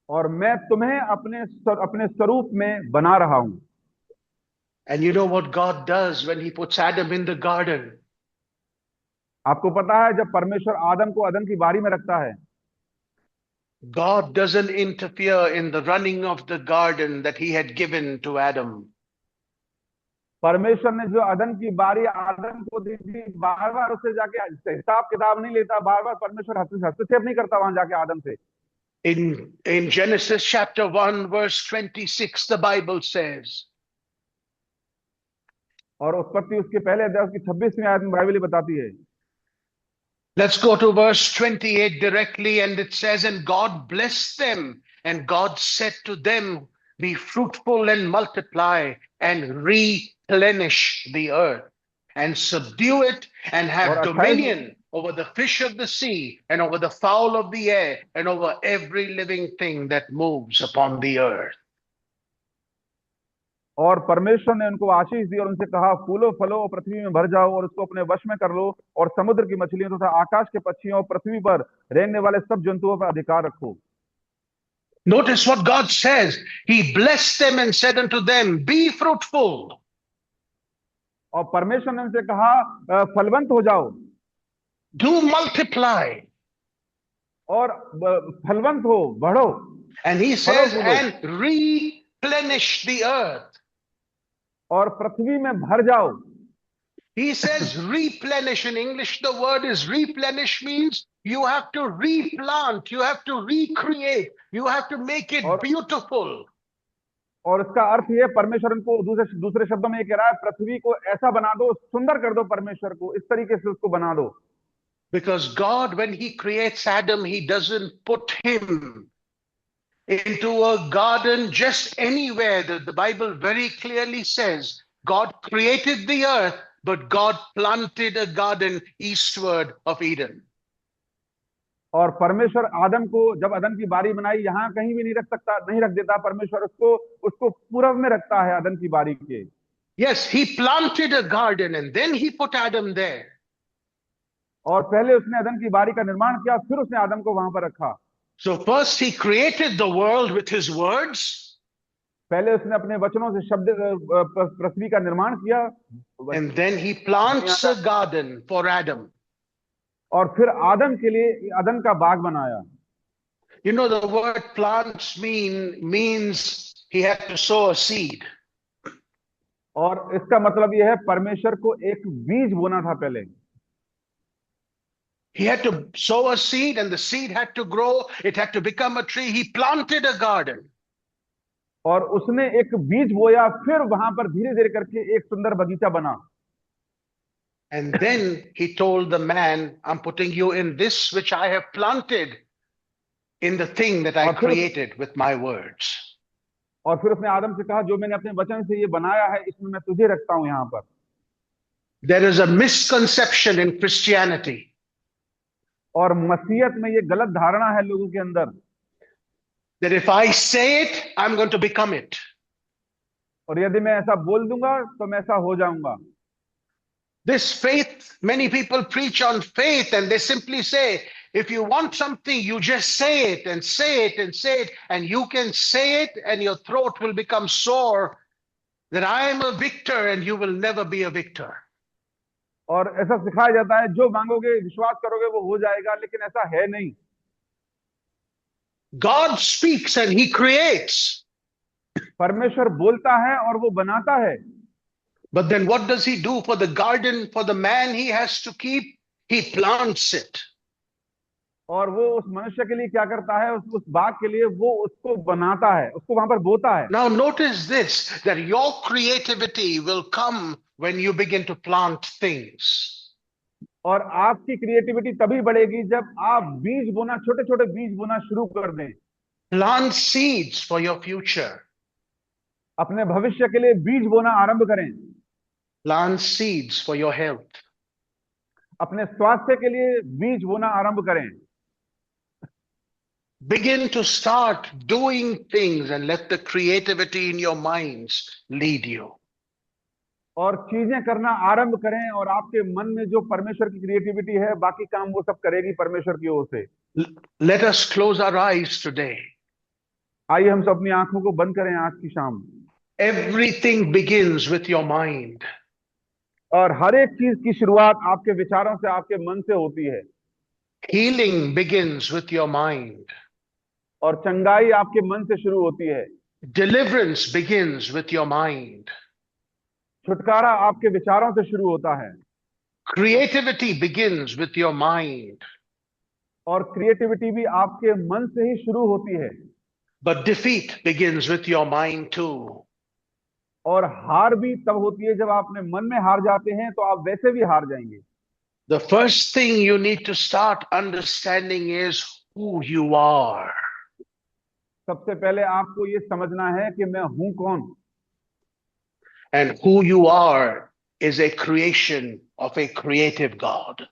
और मैं तुम्हें अपने स्वरूप में बना रहा हूं। And you know what God does when he puts Adam in the garden? आपको पता है, जब परमेश्वर आदम को अदन की बारी में रखता है, God doesn't interfere in the running of the garden that he had given to Adam. परमेश्वर ने जो अदन की बारी आदम को दी थी, बार बार उससे जाके हिसाब किताब नहीं लेता, बार बार परमेश्वर हस्तक्षेप नहीं करता वहां जाके आदम से। In Genesis chapter 1 verse 26 the Bible says, और उत्पत्ति उसके पहले अध्याय की 26वीं आयत में बाइबल बताती है। let's go to verse 28 directly, and it says, and God blessed them, and God said to them, be fruitful and multiply and replenish the earth and subdue it and have dominion over the fish of the sea and over the fowl of the air and over every living thing that moves upon the earth. और परमेश्वर ने उनको आशीष दी और उनसे कहा, फूलो फलो और पृथ्वी में भर जाओ और उसको अपने वश में कर लो और समुद्र की मछलियों तथा आकाश के पक्षियों और पृथ्वी पर रेंगने वाले सब जंतुओं पर अधिकार रखो। Notice what God says. He blessed them and said unto them, be fruitful. और परमेश्वर ने उनसे कहा, फलवंत हो जाओ। Do multiply. और फलवंत हो, बढ़ो। And he says, and replenish the earth. और पृथ्वी में भर जाओ। He says replenish. In English, the word is replenish means you have to replant, you have to recreate, you have to make it beautiful. और इसका अर्थ ये, परमेश्वर इनको दूसरे शब्दों में ये कह रहा है, पृथ्वी को ऐसा बना दो, सुंदर कर दो, परमेश्वर को इस तरीके से उसको बना दो। Because God, when he creates Adam, he doesn't put him into a garden just anywhere. The Bible very clearly says God created the earth, but God planted a garden eastward of Eden. और परमेश्वर आदम को जब अदन की बारी बनाई, यहाँ कहीं भी नहीं रख देता परमेश्वर उसको पूरब में रखता है अदन की बारी के। Yes, he planted a garden and then he put Adam there. और पहले उसने अदन की बारी का निर्माण किया, फिर उसने आदम को वहां पर रखा। So first he created the world with his words. पहले उसने अपने वचनों से शब्द पृथ्वी का निर्माण किया, and then he plants a garden for Adam. और फिर आदम के लिए अदन का बाग बनाया। You know, the word plants means he had to sow a seed. और इसका मतलब यह है परमेश्वर को एक बीज बोना था पहले। He had to sow a seed and the seed had to grow. It had to become a tree. He planted a garden. और उसने एक बीज बोया, फिर वहां पर धीरे धीरे करके एक सुंदर बगीचा बना। And then he told the man, I'm putting you in this which I have planted in the thing that I created with my words. और फिर उसने आदम से कहा, जो मैंने अपने वचन से ये बनाया है, इसमें मैं तुझे रखता हूं यहां पर। There is a misconception in Christianity और मसीहत में ये गलत धारणा है लोगों के अंदर, that if I say it, I'm going to become it. और यदि मैं ऐसा बोल दूंगा तो मैं ऐसा हो जाऊंगा। This faith, many people preach on faith and they simply say, if you want something, you just say it and say it and say it, and you can say it and your throat will become sore that I am a victor and you will never be a victor. और ऐसा सिखाया जाता है, जो मांगोगे विश्वास करोगे वो हो जाएगा, लेकिन ऐसा है नहीं। God speaks and he creates. परमेश्वर बोलता है और वो बनाता है। But then what does he do for the garden, for the man he has to keep? He plants it. और वो उस मनुष्य के लिए क्या करता है, उस बाग के लिए वो उसको बनाता है, उसको वहां पर बोता है। Now notice this, that your creativity will come when you begin to plant things. और आपकी क्रिएटिविटी तभी बढ़ेगी जब आप बीज बोना, छोटे छोटे बीज बोना शुरू कर दें। Plant seeds for your future. अपने भविष्य के लिए बीज बोना आरंभ करें। Plant seeds for your health. अपने स्वास्थ्य के लिए बीज बोना आरंभ करें। Begin to start doing things and let the creativity in your minds lead you. और चीजें करना आरंभ करें, और आपके मन में जो परमेश्वर की क्रिएटिविटी है, बाकी काम वो सब करेगी परमेश्वर की ओर से। Let us close our eyes today. आइए हम सब अपनी आंखों को बंद करें आज की शाम। Everything begins with your mind. और हर एक चीज की शुरुआत आपके विचारों से, आपके मन से होती है। Healing begins with your mind. और चंगाई आपके मन से शुरू होती है। Deliverance begins with your mind. छुटकारा आपके विचारों से शुरू होता है। Creativity begins with your mind. और क्रिएटिविटी भी आपके मन से ही शुरू होती है। But defeat begins with your mind too. और हार भी तब होती है जब आप अपने मन में हार जाते हैं, तो आप वैसे भी हार जाएंगे। The first thing you need to start understanding is who you are. सबसे पहले आपको ये समझना है कि मैं हूं कौन। And who you are is a creation of a creative God.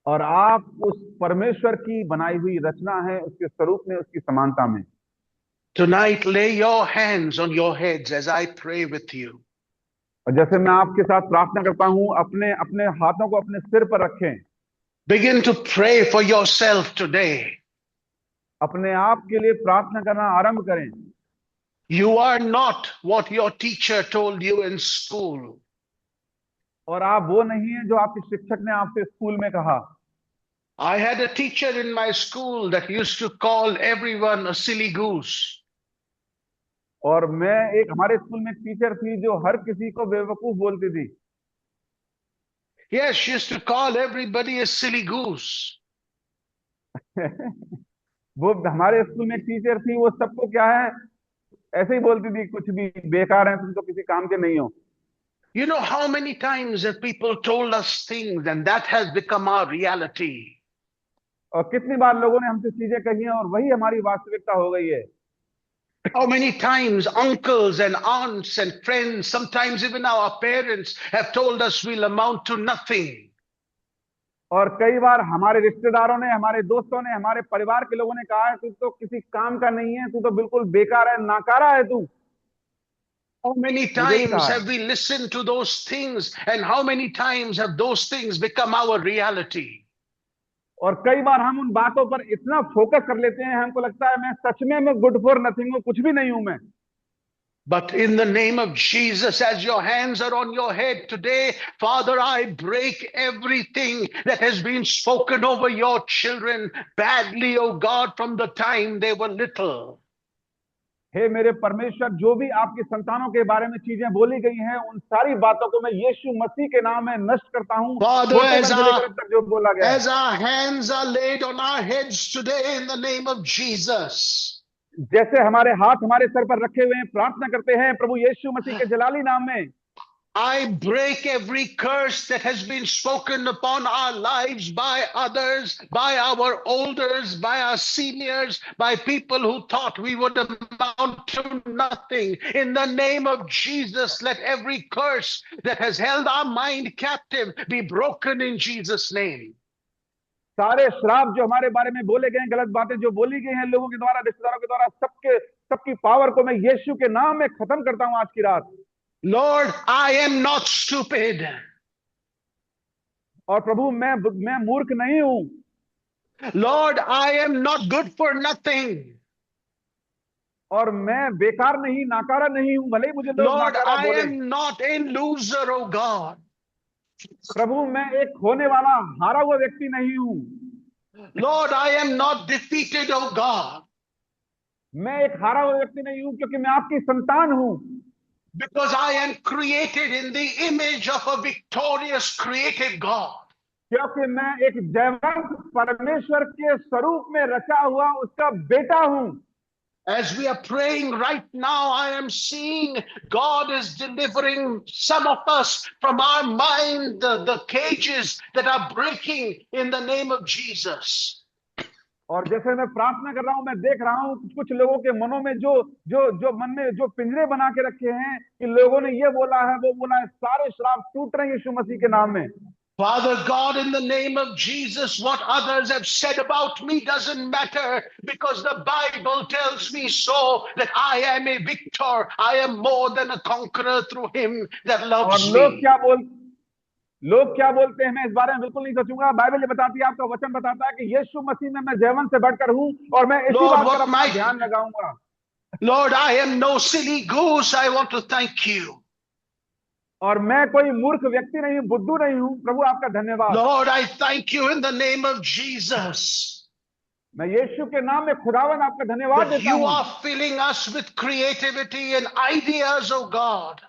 और आप उस परमेश्वर की बनाई हुई रचना है, उसके स्वरूप में, उसकी समानता में। Tonight, lay your hands on your heads as I pray with you. और जैसे मैं आपके साथ प्रार्थना करता हूं, अपने अपने हाथों को अपने सिर पर रखें। Begin to pray for yourself today. अपने आप के लिए प्रार्थना करना आरंभ करें। You are not what your teacher told you in school. और आप वो नहीं है जो आपके शिक्षक ने आपसे स्कूल में कहा। I had a teacher in my school that used to call everyone a silly goose. और हमारे स्कूल में एक टीचर थी जो हर किसी को बेवकूफ बोलती थी। Yes, she used to call everybody a silly goose. वो हमारे स्कूल में एक टीचर थी, वो सबको क्या है ऐसे ही बोलती थी, कुछ भी बेकार है, तुम तो किसी काम के नहीं हो। You know how many times have people told us things and that has become our reality. और कितनी बार लोगों ने हमसे चीजें कही हैं और वही हमारी वास्तविकता हो गई है। How many times uncles and aunts and friends, sometimes even our parents, have told us we'll amount to nothing. और कई बार हमारे रिश्तेदारों ने, हमारे दोस्तों ने, हमारे परिवार के लोगों ने कहा है, तू तो किसी काम का नहीं है, तू तो बिल्कुल बेकार है, नाकारा है तू। How many times have we listened to those things and how many times have those things become our reality? और कई बार हम उन बातों पर इतना फोकस कर लेते हैं, हमको लगता है मैं सच में गुड फॉर नथिंग हूं, कुछ भी नहीं हूं मैं। But in the name of Jesus, as your hands are on your head today, Father, I break everything that has been spoken over your children badly, oh God, from the time they were little. हे मेरे परमेश्वर, जो भी आपके संतानों के बारे में चीजें बोली गई हैं, उन सारी बातों को मैं यीशु मसीह के नाम में नष्ट करता हूं। Father, छोटे बन से लेकर अब तक जो बोला गया है, as our hands are laid on our heads today in the name of Jesus, जैसे हमारे हाथ हमारे सर पर रखे हुए हैं, प्रार्थना करते हैं प्रभु यीशु मसीह के जलाली नाम में, I break every curse that has been spoken upon our lives by others, by our elders, by our seniors, by people who thought we would amount to nothing. In the name of Jesus, let every curse that has held our mind captive be broken in Jesus' name. सारे श्राप जो हमारे बारे में बोले गए, गलत बातें जो बोली गई हैं लोगों के द्वारा, रिश्तेदारों के द्वारा, सबकी पावर को मैं यीशु के नाम में खत्म करता हूं आज की रात। Lord, I am not stupid. और प्रभु, मैं मूर्ख नहीं हूं। Lord, I am not good for nothing. और मैं बेकार नहीं, नाकारा नहीं हूं, भले ही मुझे लोग Lord, नाकारा I बोले। am not a loser, oh God. प्रभु, मैं एक खोने वाला, हारा हुआ व्यक्ति नहीं हूं। Lord, I am not defeated, oh God. मैं एक हारा हुआ व्यक्ति नहीं हूं, क्योंकि मैं आपकी संतान हूं। Because I am created in the image of a victorious created God. क्योंकि मैं एक जयवंत परमेश्वर के स्वरूप में रचा हुआ उसका बेटा हूं। As we are praying right now, I am seeing God is delivering some of us from our mind, the cages that are breaking in the name of Jesus. और जैसे मैं प्रार्थना कर रहा हूं, मैं देख रहा हूं कुछ लोगों के मनों में जो मन में जो पिंजरे बना के रखे हैं कि लोगों ने ये बोला है, वो बोला है, सारे श्राप टूट रहे हैं यीशु मसीह के नाम में। Father God, in the name of Jesus, what others have said about me doesn't matter, because the Bible tells me so, that I am a victor. I am more than a conqueror through him that और loves लोग क्या बोलते हैं, मैं इस बारे में बिल्कुल नहीं सोचूंगा। बाइबल ये बताती है, आपका वचन बताता है कि यीशु मसीह में मैं जयवंत से बढ़कर हूं, और मैं इसी Lord, बात what पर अपना my- ध्यान लगाऊंगा। Lord, I am no silly goose. I want to thank you. और मैं कोई मूर्ख व्यक्ति नहीं हूं, बुद्धू नहीं हूं। प्रभु, आपका धन्यवाद। Lord, I thank you in the name of Jesus, मैं यीशु के नाम में खुदावन आपका धन्यवाद that देता you हूं। are filling us with creativity and ideas, oh God.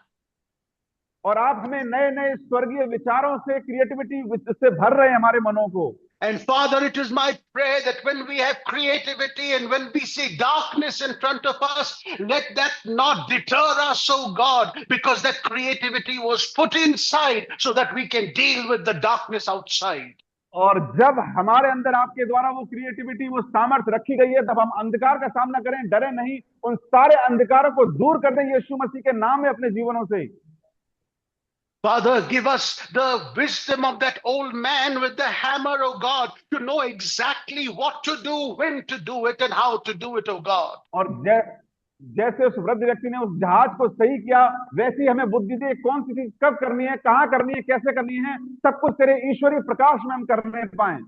और आप हमें नए नए स्वर्गीय विचारों से, क्रिएटिविटी से भर रहे हैं हमारे मनों को। And Father, it is my prayer that when we have creativity and when we see darkness in front of us, let that not deter us, oh God, because that creativity was put inside so that we can deal with the darkness outside. और जब हमारे अंदर आपके द्वारा वो creativity, वो सामर्थ्य रखी गई है, तब हम अंधकार का सामना करें, डरे नहीं, उन सारे अंधकारों को दूर कर दें यीशु मसीह के नाम में अपने जीवनों से। Father, give us the wisdom of that old man with the hammer, oh God, to know exactly what to do, when to do it, and how to do it, oh God. और जैसे उस वृद्ध व्यक्ति ने उस जहाज को सही किया, वैसे ही हमें बुद्धि दे, कौन सी चीज कब करनी है, कहाँ करनी है, कैसे करनी है, सब कुछ तेरे ईश्वरीय प्रकाश में हम करने पाए।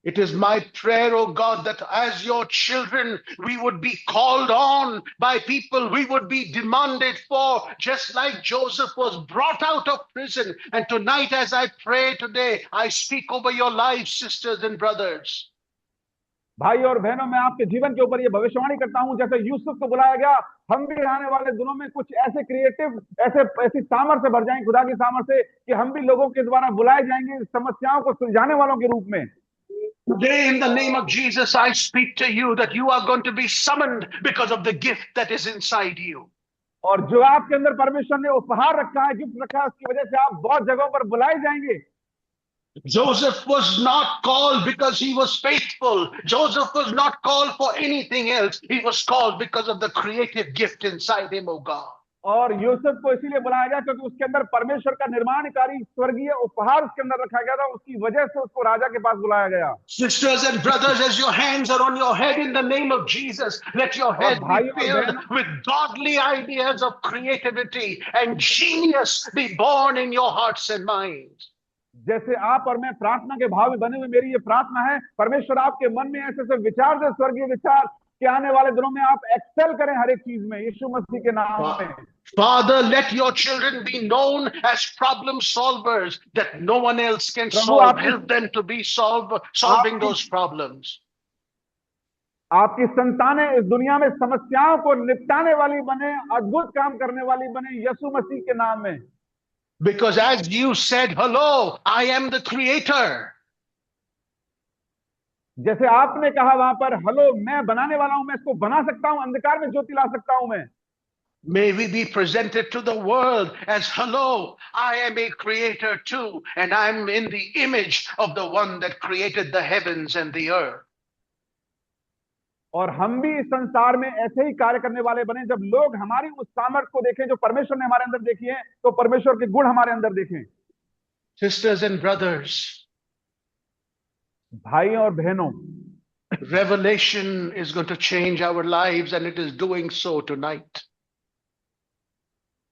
It is my prayer, oh God, that as your children, we would be called on by people, we would be demanded for, just like Joseph was brought out of prison. And tonight, as I pray today, I speak over your lives, sisters and brothers. भाई और बहनों, मैं आपके जीवन के ऊपर ये भविष्यवाणी करता हूं, जैसे यूसुफ को बुलाया गया, हम भी आने वाले दिनों में कुछ ऐसे क्रिएटिव, ऐसी सामर्थ्य भर जाएंगे, खुदा की सामर्थ्य, कि हम भी लोगों के द्वारा बुलाए जाएंगे समस्याओं को सुलझाने वालों के रूप में। Today, in the name of Jesus, I speak to you that you are going to be summoned because of the gift that is inside you. और जो आपके अंदर परमेश्वर ने उपहार रखा है, गिफ्ट रखा है, उसकी वजह से आप बहुत जगहों पर बुलाए जाएंगे। Joseph was not called because he was faithful. Joseph was not called for anything else. He was called because of the creative gift inside him, oh God. और यूसुफ को इसीलिए बुलाया गया क्योंकि उसके अंदर परमेश्वर का निर्माणकारी स्वर्गीय उपहार उसके अंदर रखा गया था, उसकी वजह से उसको राजा के पास बुलाया गया। Sisters and brothers, as your hands are on your head in the name of Jesus, let your head be filled with godly ideas of creativity and genius be born in your hearts and minds. जैसे आप और मैं प्रार्थना के भाव में बने हुए, मेरी ये प्रार्थना है, परमेश्वर आपके मन में ऐसे ऐसे विचार दे, स्वर्गीय विचार, कि आने वाले दिनों में आप एक्सेल करें हर एक चीज में यीशु मसीह के नाम में। Father, let your children be known as problem solvers that no one else can Prabhu solve. Help them to be solving आपकी those problems. आपकी संतानें इस दुनिया में समस्याओं को निपटाने वाली बने, अद्भुत काम करने वाली बने यीशु मसीह के नाम में। Because as you said, hello, I am the creator. जैसे आपने कहा वहां पर, हेलो मैं बनाने वाला हूं, मैं इसको बना सकता हूं, अंधकार में ज्योति ला सकता हूं मैं। May we be presented to the world as, hello, I am a creator too, and I'm in the image of the one that created the heavens and the earth. और हम भी इस संसार में ऐसे ही कार्य करने वाले बने, जब लोग हमारी उस सामर्थ्य को देखें जो परमेश्वर ने हमारे अंदर देखी है, तो परमेश्वर के गुण हमारे अंदर देखें। Sisters and brothers, भाइयों और बहनों, revelation is going to change our lives, and it is doing so tonight.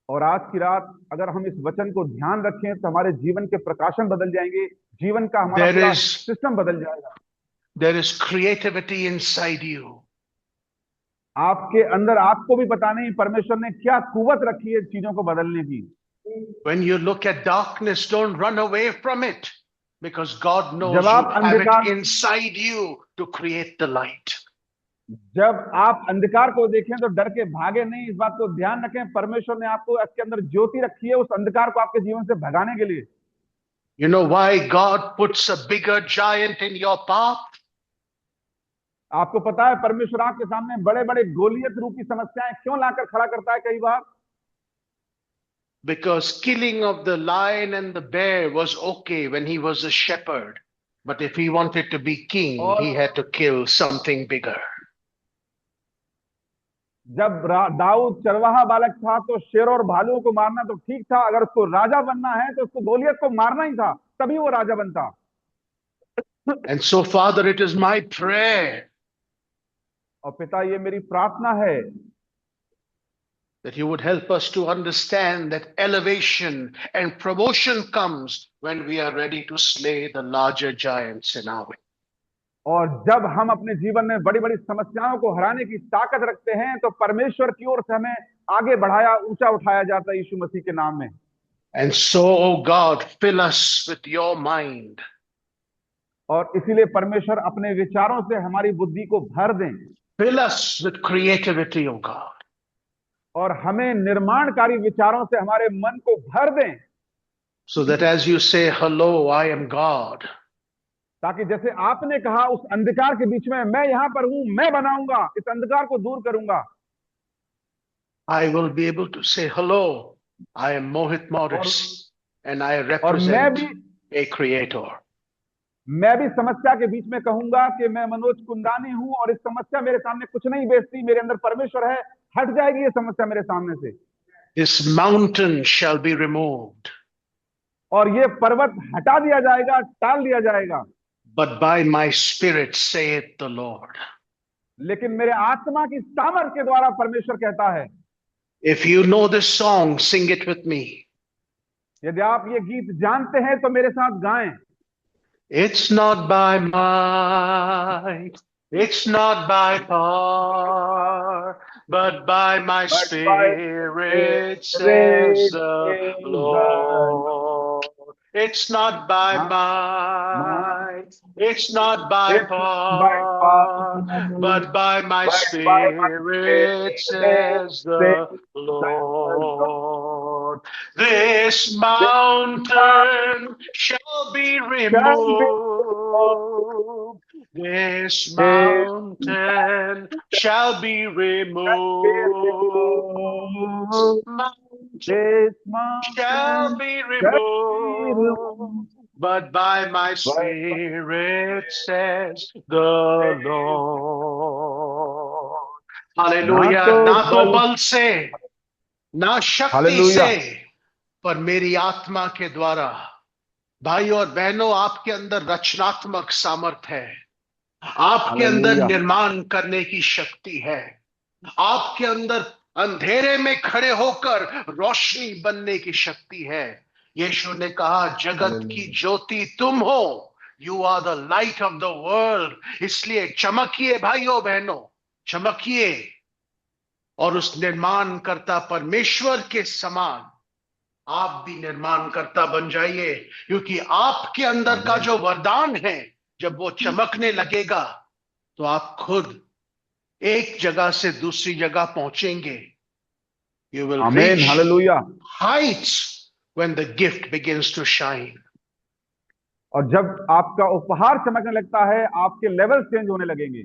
और आज की रात अगर हम इस वचन को ध्यान रखें तो हमारे जीवन के प्रकाशन बदल जाएंगे, जीवन का हमारा There पूरा is सिस्टम बदल जाएगा। there is creativity inside you. आपके अंदर आपको भी पता नहीं परमेश्वर ने क्या कुवत रखी है चीजों को बदलने की। When you look at darkness, don't run away from it, because God knows जब you आप have it अंधकार inside you to create the light. जब आप अंधकार को देखें तो डर के भागे नहीं, इस बात को ध्यान रखें, परमेश्वर ने आपको इसके अंदर ज्योति रखी है उस अंधकार को आपके जीवन से भगाने के लिए। You know why God puts a bigger giant in your path? आपको पता है परमेश्वर आपके सामने बड़े बड़े गोलियत रूपी समस्याएं क्यों लाकर खड़ा करता है कई बार? Because killing of the lion and the bear was okay when he was a shepherd, but if he wanted to be king, he had to kill something bigger. जब दाऊद चरवाहा बालक था तो शेर और भालुओं को मारना तो ठीक था, अगर उसको राजा बनना है तो उसको गोलियत को मारना ही था, तभी वो राजा बनता। And so, Father, it is my prayer और पिता ये मेरी प्रार्थना है that you would help us to understand that elevation and promotion comes when we are ready to slay the larger giants in our way. और जब हम अपने जीवन में बड़ी बड़ी समस्याओं को हराने की ताकत रखते हैं तो परमेश्वर की ओर से हमें आगे बढ़ाया, ऊंचा उठाया जाता है यीशु मसीह के नाम में। And so, oh God, fill us with your mind. और इसीलिए परमेश्वर अपने विचारों से हमारी बुद्धि को भर दें। Fill us with creativity, oh God. और हमें निर्माणकारी विचारों से हमारे मन को भर दें। So that as you say, hello, I am God. ताकि जैसे आपने कहा उस अंधकार के बीच में, मैं यहां पर हूं, मैं बनाऊंगा, इस अंधकार को दूर करूंगा। I will be able to say, hello, I am Mohit Morris, and I represent a creator. मैं भी समस्या के बीच में कहूंगा कि मैं मनोज कुंदानी हूं और इस समस्या मेरे सामने कुछ नहीं बेचती, मेरे अंदर परमेश्वर है, हट जाएगी ये समस्या मेरे सामने से। This mountain shall be removed. और ये पर्वत हटा दिया जाएगा, टाल दिया जाएगा। But by my spirit saith the Lord. लेकिन मेरे आत्मा की सामर्थ के द्वारा परमेश्वर कहता है। If you know this song, sing it with me. यदि आप ये गीत जानते हैं तो मेरे साथ गाएं। It's not by might, it's not by power, but by my spirit, says the Lord. It's not by might, it's not by power, but by my spirit, says the Lord. This mountain shall be removed. This mountain shall be removed. This Shall be removed, but by my spirit, says the Lord. Hallelujah. ना तो बल से, ना शक्ति से, पर मेरी आत्मा के द्वारा। भाई और बहनों, आपके अंदर रचनात्मक सामर्थ्य है, आपके अंदर निर्माण करने की शक्ति है, आपके अंदर अंधेरे में खड़े होकर रोशनी बनने की शक्ति है। यीशु ने कहा, जगत की ज्योति तुम हो, you are the light of the world. इसलिए चमकिए भाइयों बहनों, चमकिए और उस निर्माणकर्ता परमेश्वर के समान आप भी निर्माणकर्ता बन जाइए, क्योंकि आपके अंदर का जो वरदान है जब वो चमकने लगेगा तो आप खुद एक जगह से दूसरी जगह पहुंचेंगे. You will आमीन, reach hallelujah. heights when the gift begins to shine. और जब आपका उपहार चमकने लगता है, आपके लेवल चेंज होने लगेंगे।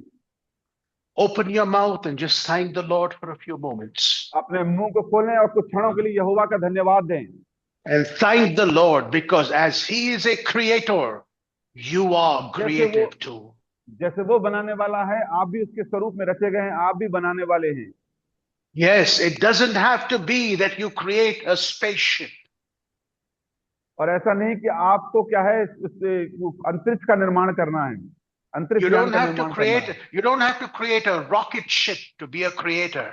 Open your mouth and just thank the Lord for a few moments. अपने मुंह को खोलें और कुछ क्षणों के लिए यहोवा का धन्यवाद दें। And thank the Lord, because as He is a creator, you are creative too. जैसे वो बनाने वाला है, आप भी उसके स्वरूप में रचे गए हैं, आप भी बनाने वाले हैं। Yes, it doesn't have to be that you create a spaceship. और ऐसा नहीं कि आपको क्या है, अंतरिक्ष का निर्माण करना है, अंतरिक्ष You यान don't का have to निर्माण करना है। you don't have to create a rocket ship to be a creator.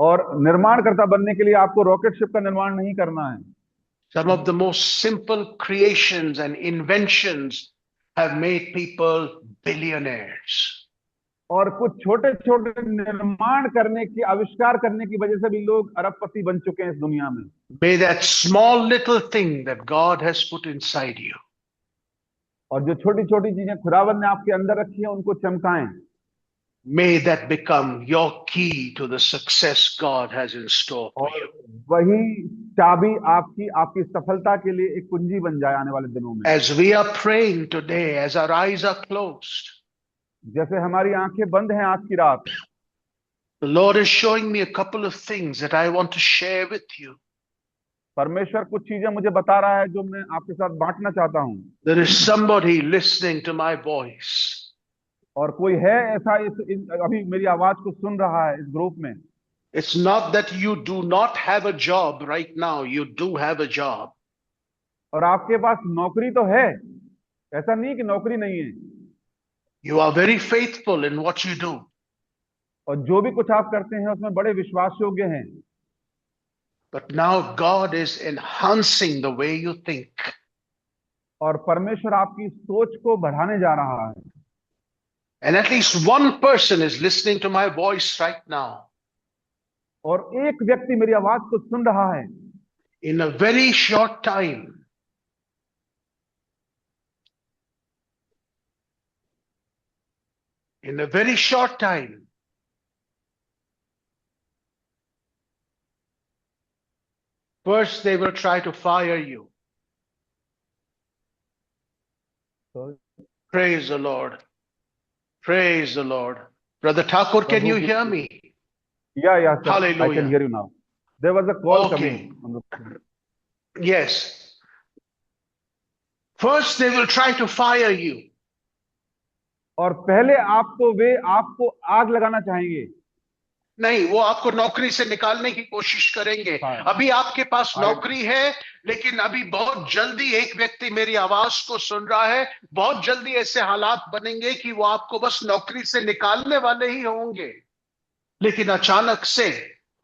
और निर्माणकर्ता बनने के लिए आपको रॉकेट शिप का निर्माण नहीं करना है। Some of the most simple creations and inventions have made people billionaires. और कुछ छोटे छोटे निर्माण करने की, आविष्कार करने की वजह से भी लोग अरबपति बन चुके हैं इस दुनिया में। May that small little thing that God has put inside you, और जो छोटी छोटी चीजें खुदावंद ने आपके अंदर रखी है, उनको चमकाएं। may that become your key to the success God has in store for और you. वही चाबी आपकी सफलता के लिए एक कुंजी बन जाए आने वाले दिनों में। As we are praying today, as our eyes are closed, जैसे हमारी आंखें बंद हैं आज की रात, the Lord is showing me a couple of things that I want to share with you. परमेश्वर कुछ चीजें मुझे बता रहा है जो मैं आपके साथ बांटना चाहता हूं। There is somebody listening to my voice. और कोई है ऐसा अभी मेरी आवाज को सुन रहा है इस ग्रुप में। It's not that you do not have a job right now, you do have a job. और आपके पास नौकरी तो है, ऐसा नहीं कि नौकरी नहीं है। You are very faithful in what you do. और जो भी कुछ आप करते हैं उसमें बड़े विश्वास योग्य हैं। But now God is enhancing the way you think. और परमेश्वर आपकी सोच को बढ़ाने जा रहा है। And at least one person is listening to my voice right now. और एक व्यक्ति मेरी आवाज को सुन रहा है। In a very short time, in a very short time, first they will try to fire you. Sorry. Praise the Lord. Praise the Lord. Brother Thakur, can you hear me? Yeah, sir. Hallelujah. I can hear you now. There was a call Okay. coming. Yes. First they will try to fire you. और पहले आपको आग लगाना चाहेंगे। नहीं, वो आपको नौकरी से निकालने की कोशिश करेंगे। अभी आपके पास नौकरी है, लेकिन अभी बहुत जल्दी एक व्यक्ति मेरी आवाज को सुन रहा है, बहुत जल्दी ऐसे हालात बनेंगे कि वो आपको बस नौकरी से निकालने वाले ही होंगे, लेकिन अचानक से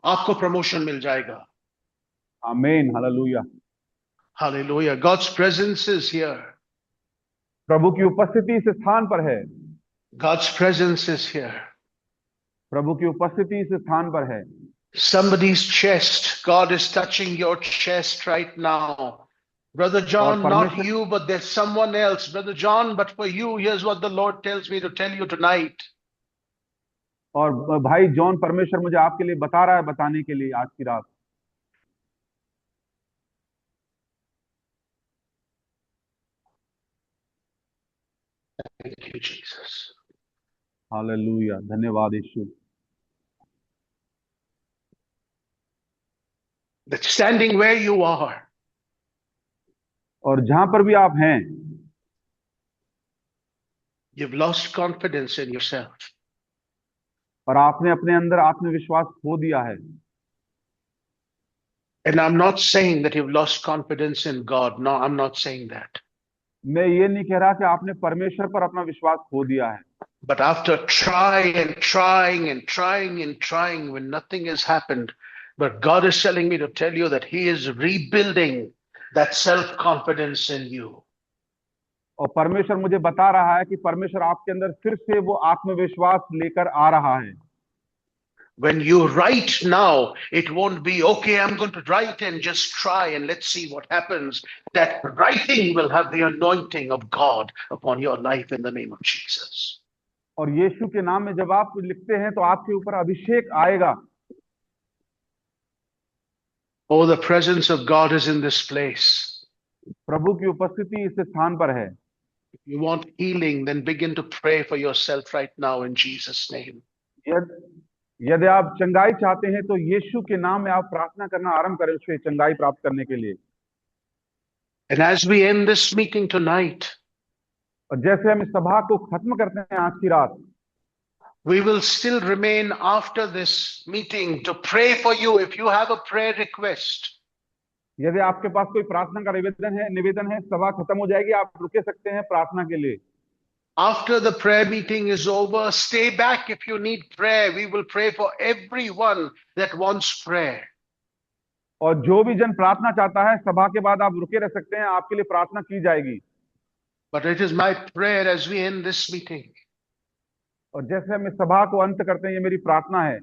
आपको प्रमोशन मिल जाएगा। आमीन, hallelujah. Hallelujah. God's presence is here. प्रभु की उपस्थिति इस स्थान पर है। God's presence is here. प्रभु की उपस्थिति इस स्थान पर है। Somebody's chest, God is touching your chest right now. Brother John, not you, but there's someone else. Brother John, but for you, here's what the Lord tells me to tell you tonight. और भाई John, परमेश्वर मुझे आपके लिए बता रहा है, बताने के लिए आज की रात। Thank you, Jesus. हालेलुया, धन्यवाद यीशु। That standing where you are, और जहां पर भी आप हैं, you've lost confidence in yourself. और आपने अपने अंदर आत्मविश्वास खो दिया है। And I'm not saying that you've lost confidence in God. No, I'm not saying that. मैं ये नहीं कह रहा कि आपने परमेश्वर पर अपना विश्वास खो दिया है। But after trying and trying and trying and trying, when nothing has happened, but God is telling me to tell you that He is rebuilding that self-confidence in you. और परमेश्वर मुझे बता रहा है कि परमेश्वर आपके अंदर फिर से वो आत्मविश्वास लेकर आ रहा है। When you write now, it won't be, okay, I'm going to write and just try and let's see what happens. That writing will have the anointing of God upon your life in the name of Jesus. और यीशु के नाम में जब आप कुछ लिखते हैं तो आपके ऊपर अभिषेक आएगा। Oh, the presence of God is in this place. प्रभु की उपस्थिति इस स्थान पर है। If you want healing, then begin to pray for yourself right now in Jesus' name. यदि आप चंगाई चाहते हैं तो यीशु के नाम में आप प्रार्थना करना आरंभ करें उससे चंगाई प्राप्त करने के लिए। And as we end this meeting tonight, और जैसे हम इस सभा को खत्म करते हैं आज की रात, we will still remain after this meeting to pray for you if you have a prayer request. यदि आपके पास कोई प्रार्थना का निवेदन है, सभा खत्म हो जाएगी, आप रुके सकते हैं प्रार्थना के लिए। After the prayer meeting is over, stay back if you need prayer. We will pray for everyone that wants prayer. और जो भी जन प्रार्थना चाहता है, सभा के बाद आप रुके रह सकते हैं, आपके लिए प्रार्थना की जाएगी। But it is my prayer as we end this meeting, और जैसे हम इस सभा को अंत करते हैं, ये मेरी प्रार्थना है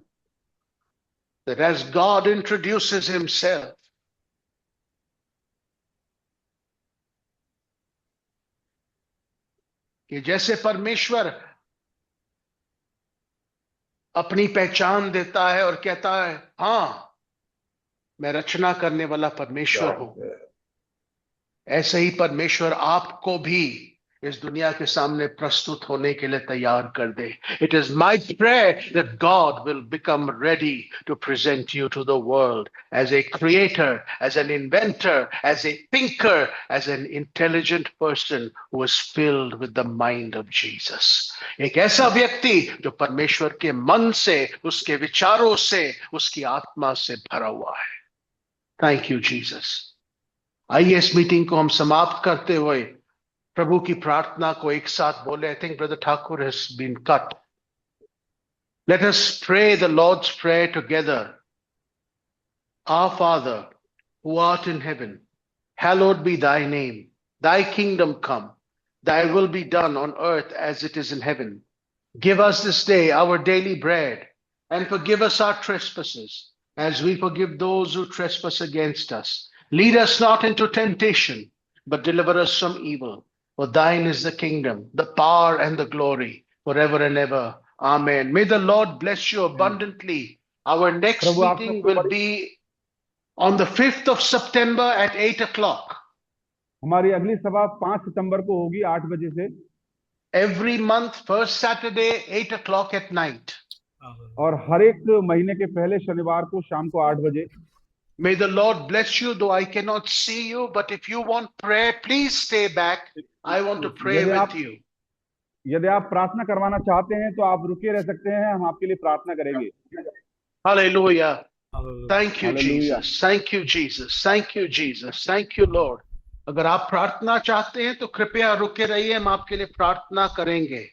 that as God introduces himself, कि जैसे परमेश्वर अपनी पहचान देता है और कहता है, हाँ, मैं रचना करने वाला परमेश्वर हूं, ऐसे ही परमेश्वर आपको भी इस दुनिया के सामने प्रस्तुत होने के लिए तैयार कर दे। It is my prayer that God will become ready to present you to the world as a creator, as an inventor, as a thinker, as an intelligent person who is filled with the mind of Jesus. एक ऐसा व्यक्ति जो परमेश्वर के मन से, उसके विचारों से, उसकी आत्मा से भरा हुआ है। Thank you, Jesus. आइए इस मीटिंग को हम समाप्त करते हुए प्रभु की प्रार्थना को एक साथ बोले। I think Brother Thakur has been cut. Let us pray the Lord's Prayer together. Our Father, who art in heaven, hallowed be thy name. Thy kingdom come. Thy will be done on earth as it is in heaven. Give us this day our daily bread, and forgive us our trespasses, as we forgive those who trespass against us. Lead us not into temptation, but deliver us from evil. For thine is the kingdom, the power, and the glory, forever and ever. Amen. May the Lord bless you abundantly. Our next meeting will be on the 5th of September at 8 o'clock. हमारी अगली सभा 5 सितंबर को होगी 8 बजे से। Every month, first Saturday, 8 o'clock at night. और हर एक महीने के पहले शनिवार को शाम को 8 बजे। May the Lord bless you, though I cannot see you, but if you want prayer, please stay back. I want to pray with you. यदि आप प्रार्थना करवाना चाहते हैं तो आप रुके रह सकते हैं, हम आपके लिए प्रार्थना करेंगे। Hallelujah. Thank you, Jesus. Thank you, Jesus. Thank you, Jesus. Thank you, Lord. अगर आप प्रार्थना चाहते हैं तो कृपया रुके रहिए, हम आपके लिए प्रार्थना करेंगे।